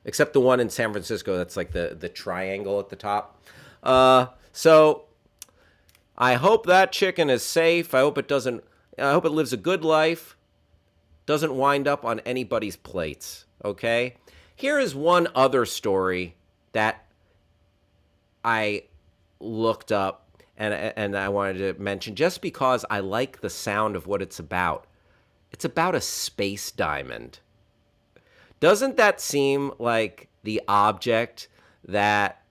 Except the one in San Francisco that's like the triangle at the top. So I hope that chicken is safe. I hope it lives a good life. Doesn't wind up on anybody's plates. Okay? Here is one other story that I looked up and I wanted to mention just because I like the sound of what it's about. It's about a space diamond. Doesn't that seem like the object that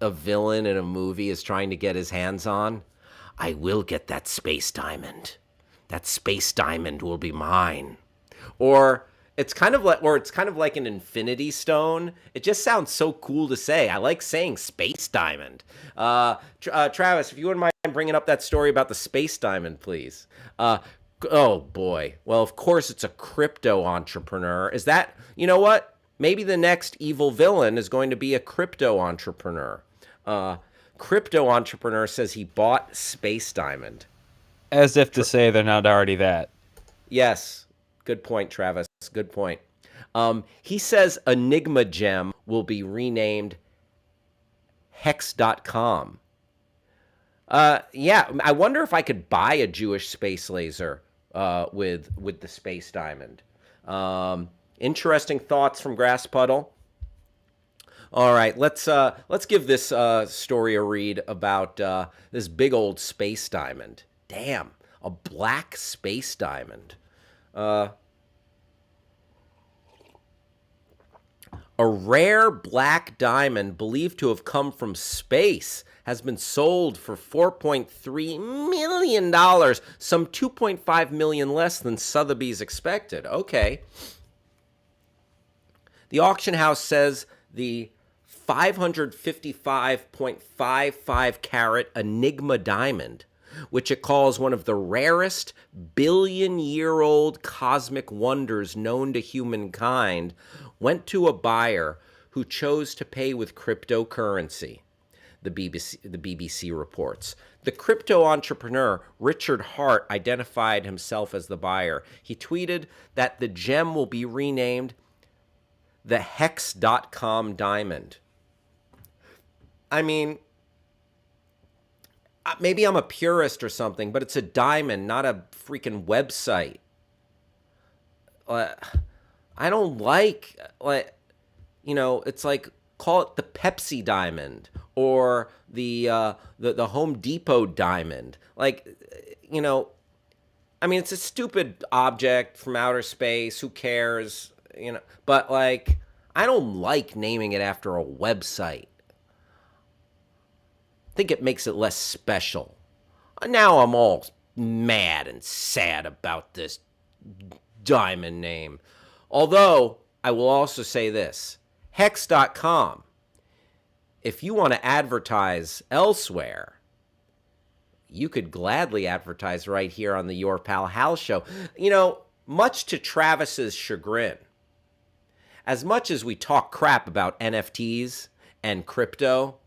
a villain in a movie is trying to get his hands on? I will get that space diamond. That space diamond will be mine. Or it's kind of like an infinity stone. It just sounds so cool to say. I like saying space diamond. Travis, if you wouldn't mind bringing up that story about the space diamond, please. Oh boy. Well, of course it's a crypto entrepreneur. Is that, you know what? Maybe the next evil villain is going to be a crypto entrepreneur. Uh, Crypto entrepreneur says he bought Space Diamond. As if to say they're not already that. Yes, good point, Travis. Good point. He says Enigma Gem will be renamed Hex.com. Yeah, I wonder if I could buy a Jewish space laser with the Space Diamond. Interesting thoughts from Grass Puddle. All right, let's give this story a read about this big old space diamond. Damn, a black space diamond. Uh, a rare black diamond believed to have come from space has been sold for $4.3 million, some $2.5 million less than Sotheby's expected. Okay. The auction house says the 555.55 carat Enigma diamond, which it calls one of the rarest billion-year-old cosmic wonders known to humankind, went to a buyer who chose to pay with cryptocurrency, the BBC reports. The crypto entrepreneur, Richard Hart, identified himself as the buyer. He tweeted that the gem will be renamed the Hex.com diamond. I mean, maybe I'm a purist or something, but it's a diamond, not a freaking website. I don't like, it's like, call it the Pepsi diamond or the Home Depot diamond. I mean, it's a stupid object from outer space. Who cares? But I don't like naming it after a website. I think it makes it less special. Now I'm all mad and sad about this diamond name. Although, I will also say this. Hex.com, if you want to advertise elsewhere, you could gladly advertise right here on the Your Pal Hal show. Much to Travis's chagrin, as much as we talk crap about NFTs and crypto,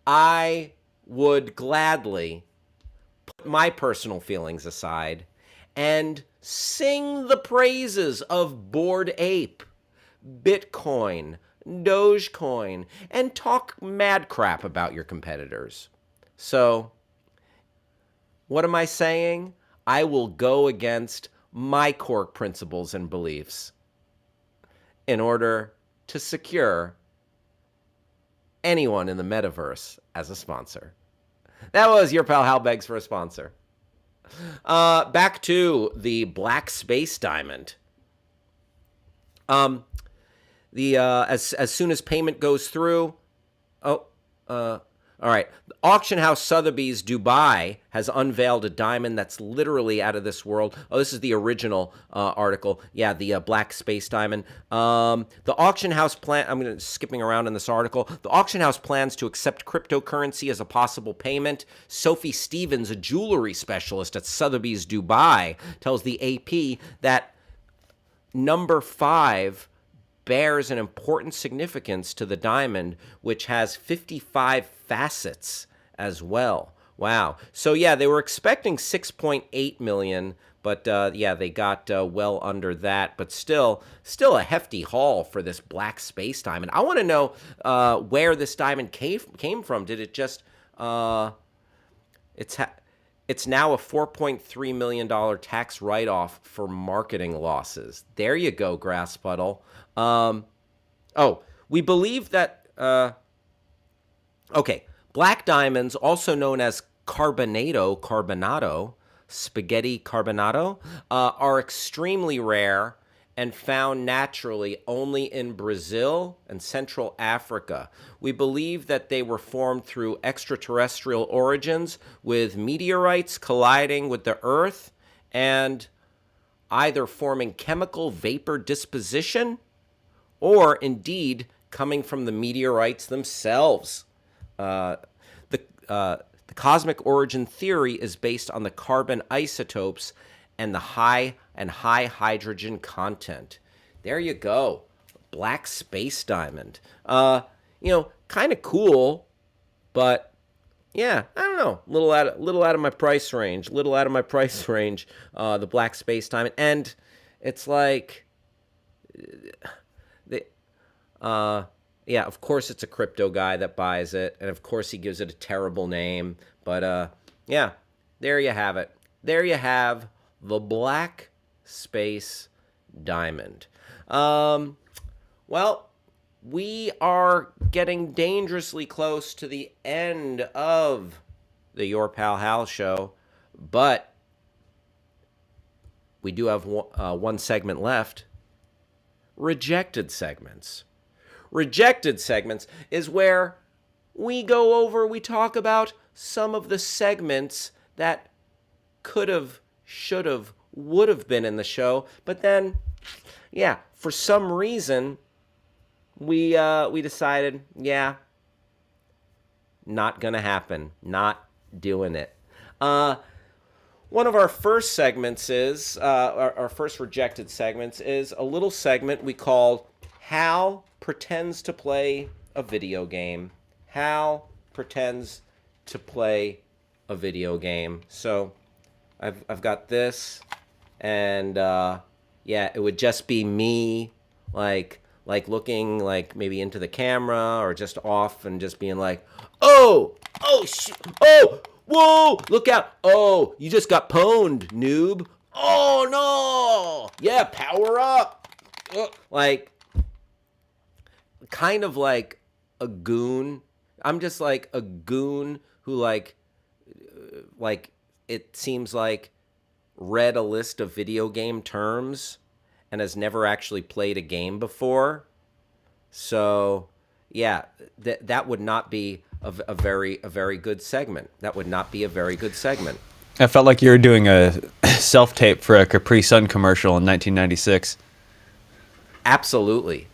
I would gladly put my personal feelings aside and sing the praises of Bored Ape, Bitcoin, Dogecoin, and talk mad crap about your competitors. So, what am I saying? I will go against my core principles and beliefs in order to secure anyone in the metaverse as a sponsor. That was Your Pal Hal begs for a sponsor. Back to the black space diamond. As soon as payment goes through, all right. The auction house Sotheby's Dubai has unveiled a diamond that's literally out of this world. Oh, this is the original article. Yeah, the black space diamond. The auction house I'm skipping around in this article. The auction house plans to accept cryptocurrency as a possible payment. Sophie Stevens, a jewelry specialist at Sotheby's Dubai, tells the AP that number 5 bears an important significance to the diamond, which has 55 facets as well. Wow. So yeah, they were expecting 6.8 million, but they got well under that. But still a hefty haul for this black space diamond. I want to know where this diamond came from. Did it just it's now a $4.3 million tax write-off for marketing losses. There you go, Grass Puddle. We believe that, black diamonds, also known as carbonado, spaghetti carbonado, are extremely rare and found naturally only in Brazil and Central Africa. We believe that they were formed through extraterrestrial origins, with meteorites colliding with the Earth and either forming chemical vapor disposition or indeed coming from the meteorites themselves. The cosmic origin theory is based on the carbon isotopes and the high hydrogen content. there you go. Black space diamond. Kind of cool, but yeah, I don't know. Little out of my price range. The black space diamond, and it's like, the, yeah. Of course, it's a crypto guy that buys it, and of course, he gives it a terrible name. But yeah, there you have it. There you have the black space diamond. Well, we are getting dangerously close to the end of the Your Pal Hal show, but we do have one segment left. Rejected segments. Rejected segments is where we talk about some of the segments that could have, should have, would have been in the show, but then, yeah, for some reason, we decided, yeah, not gonna happen, not doing it. One of our first segments is, our first rejected segments is a little segment we call Hal Pretends to Play a Video Game. Hal pretends to play a video game. So I've got this, and yeah, it would just be me, like looking like maybe into the camera or just off and just being like, oh, whoa, look out. Oh, you just got pwned, noob. Oh, no. Yeah, power up. Like, kind of like a goon. I'm just like a goon who like it seems like read a list of video game terms and has never actually played a game before. So, yeah, that would not be a very good segment. That would not be a very good segment. I felt like you were doing a self-tape for a Capri Sun commercial in 1996. Absolutely.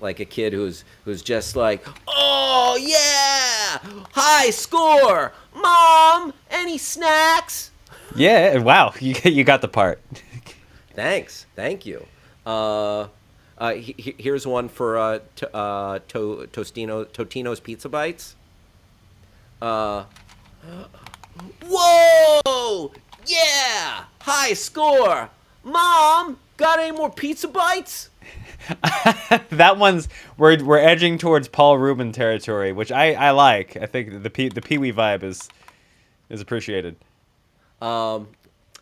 Like a kid who's just like, oh yeah, high score, mom, any snacks? Yeah, wow, you got the part. Thanks, thank you. Here's one for Totino's Pizza Bites. Whoa! Yeah! High score! Mom, got any more pizza bites? That one's we're edging towards Paul Rubin territory, which I like. I think the Pee-wee vibe is appreciated. My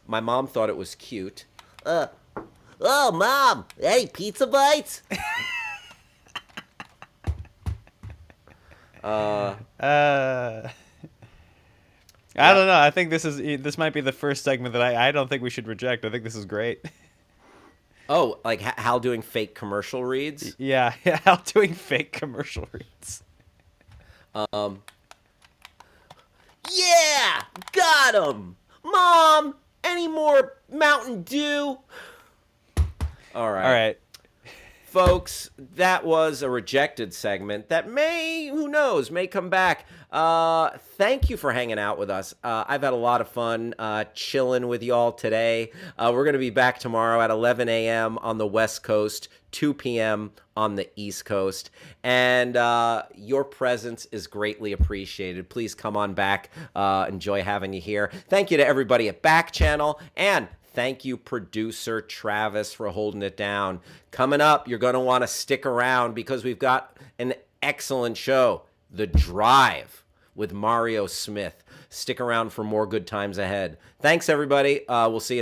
mom thought it was cute. Oh, Mom, hey, pizza bites? I don't know. I think this might be the first segment that I don't think we should reject. I think this is great. Oh, like Hal doing fake commercial reads? Yeah, Hal doing fake commercial reads. Yeah, got him. Mom, any more Mountain Dew? All right. Folks, that was a rejected segment that who knows, may come back. Thank you for hanging out with us. I've had a lot of fun chilling with y'all today. We're going to be back tomorrow at 11 a.m. on the West Coast, 2 p.m. on the East Coast. And your presence is greatly appreciated. Please come on back. Enjoy having you here. Thank you to everybody at Backchannel, and thank you, producer Travis, for holding it down. Coming up, you're going to want to stick around because we've got an excellent show, The Drive with Mario Smith. Stick around for more good times ahead. Thanks, everybody. We'll see you tomorrow.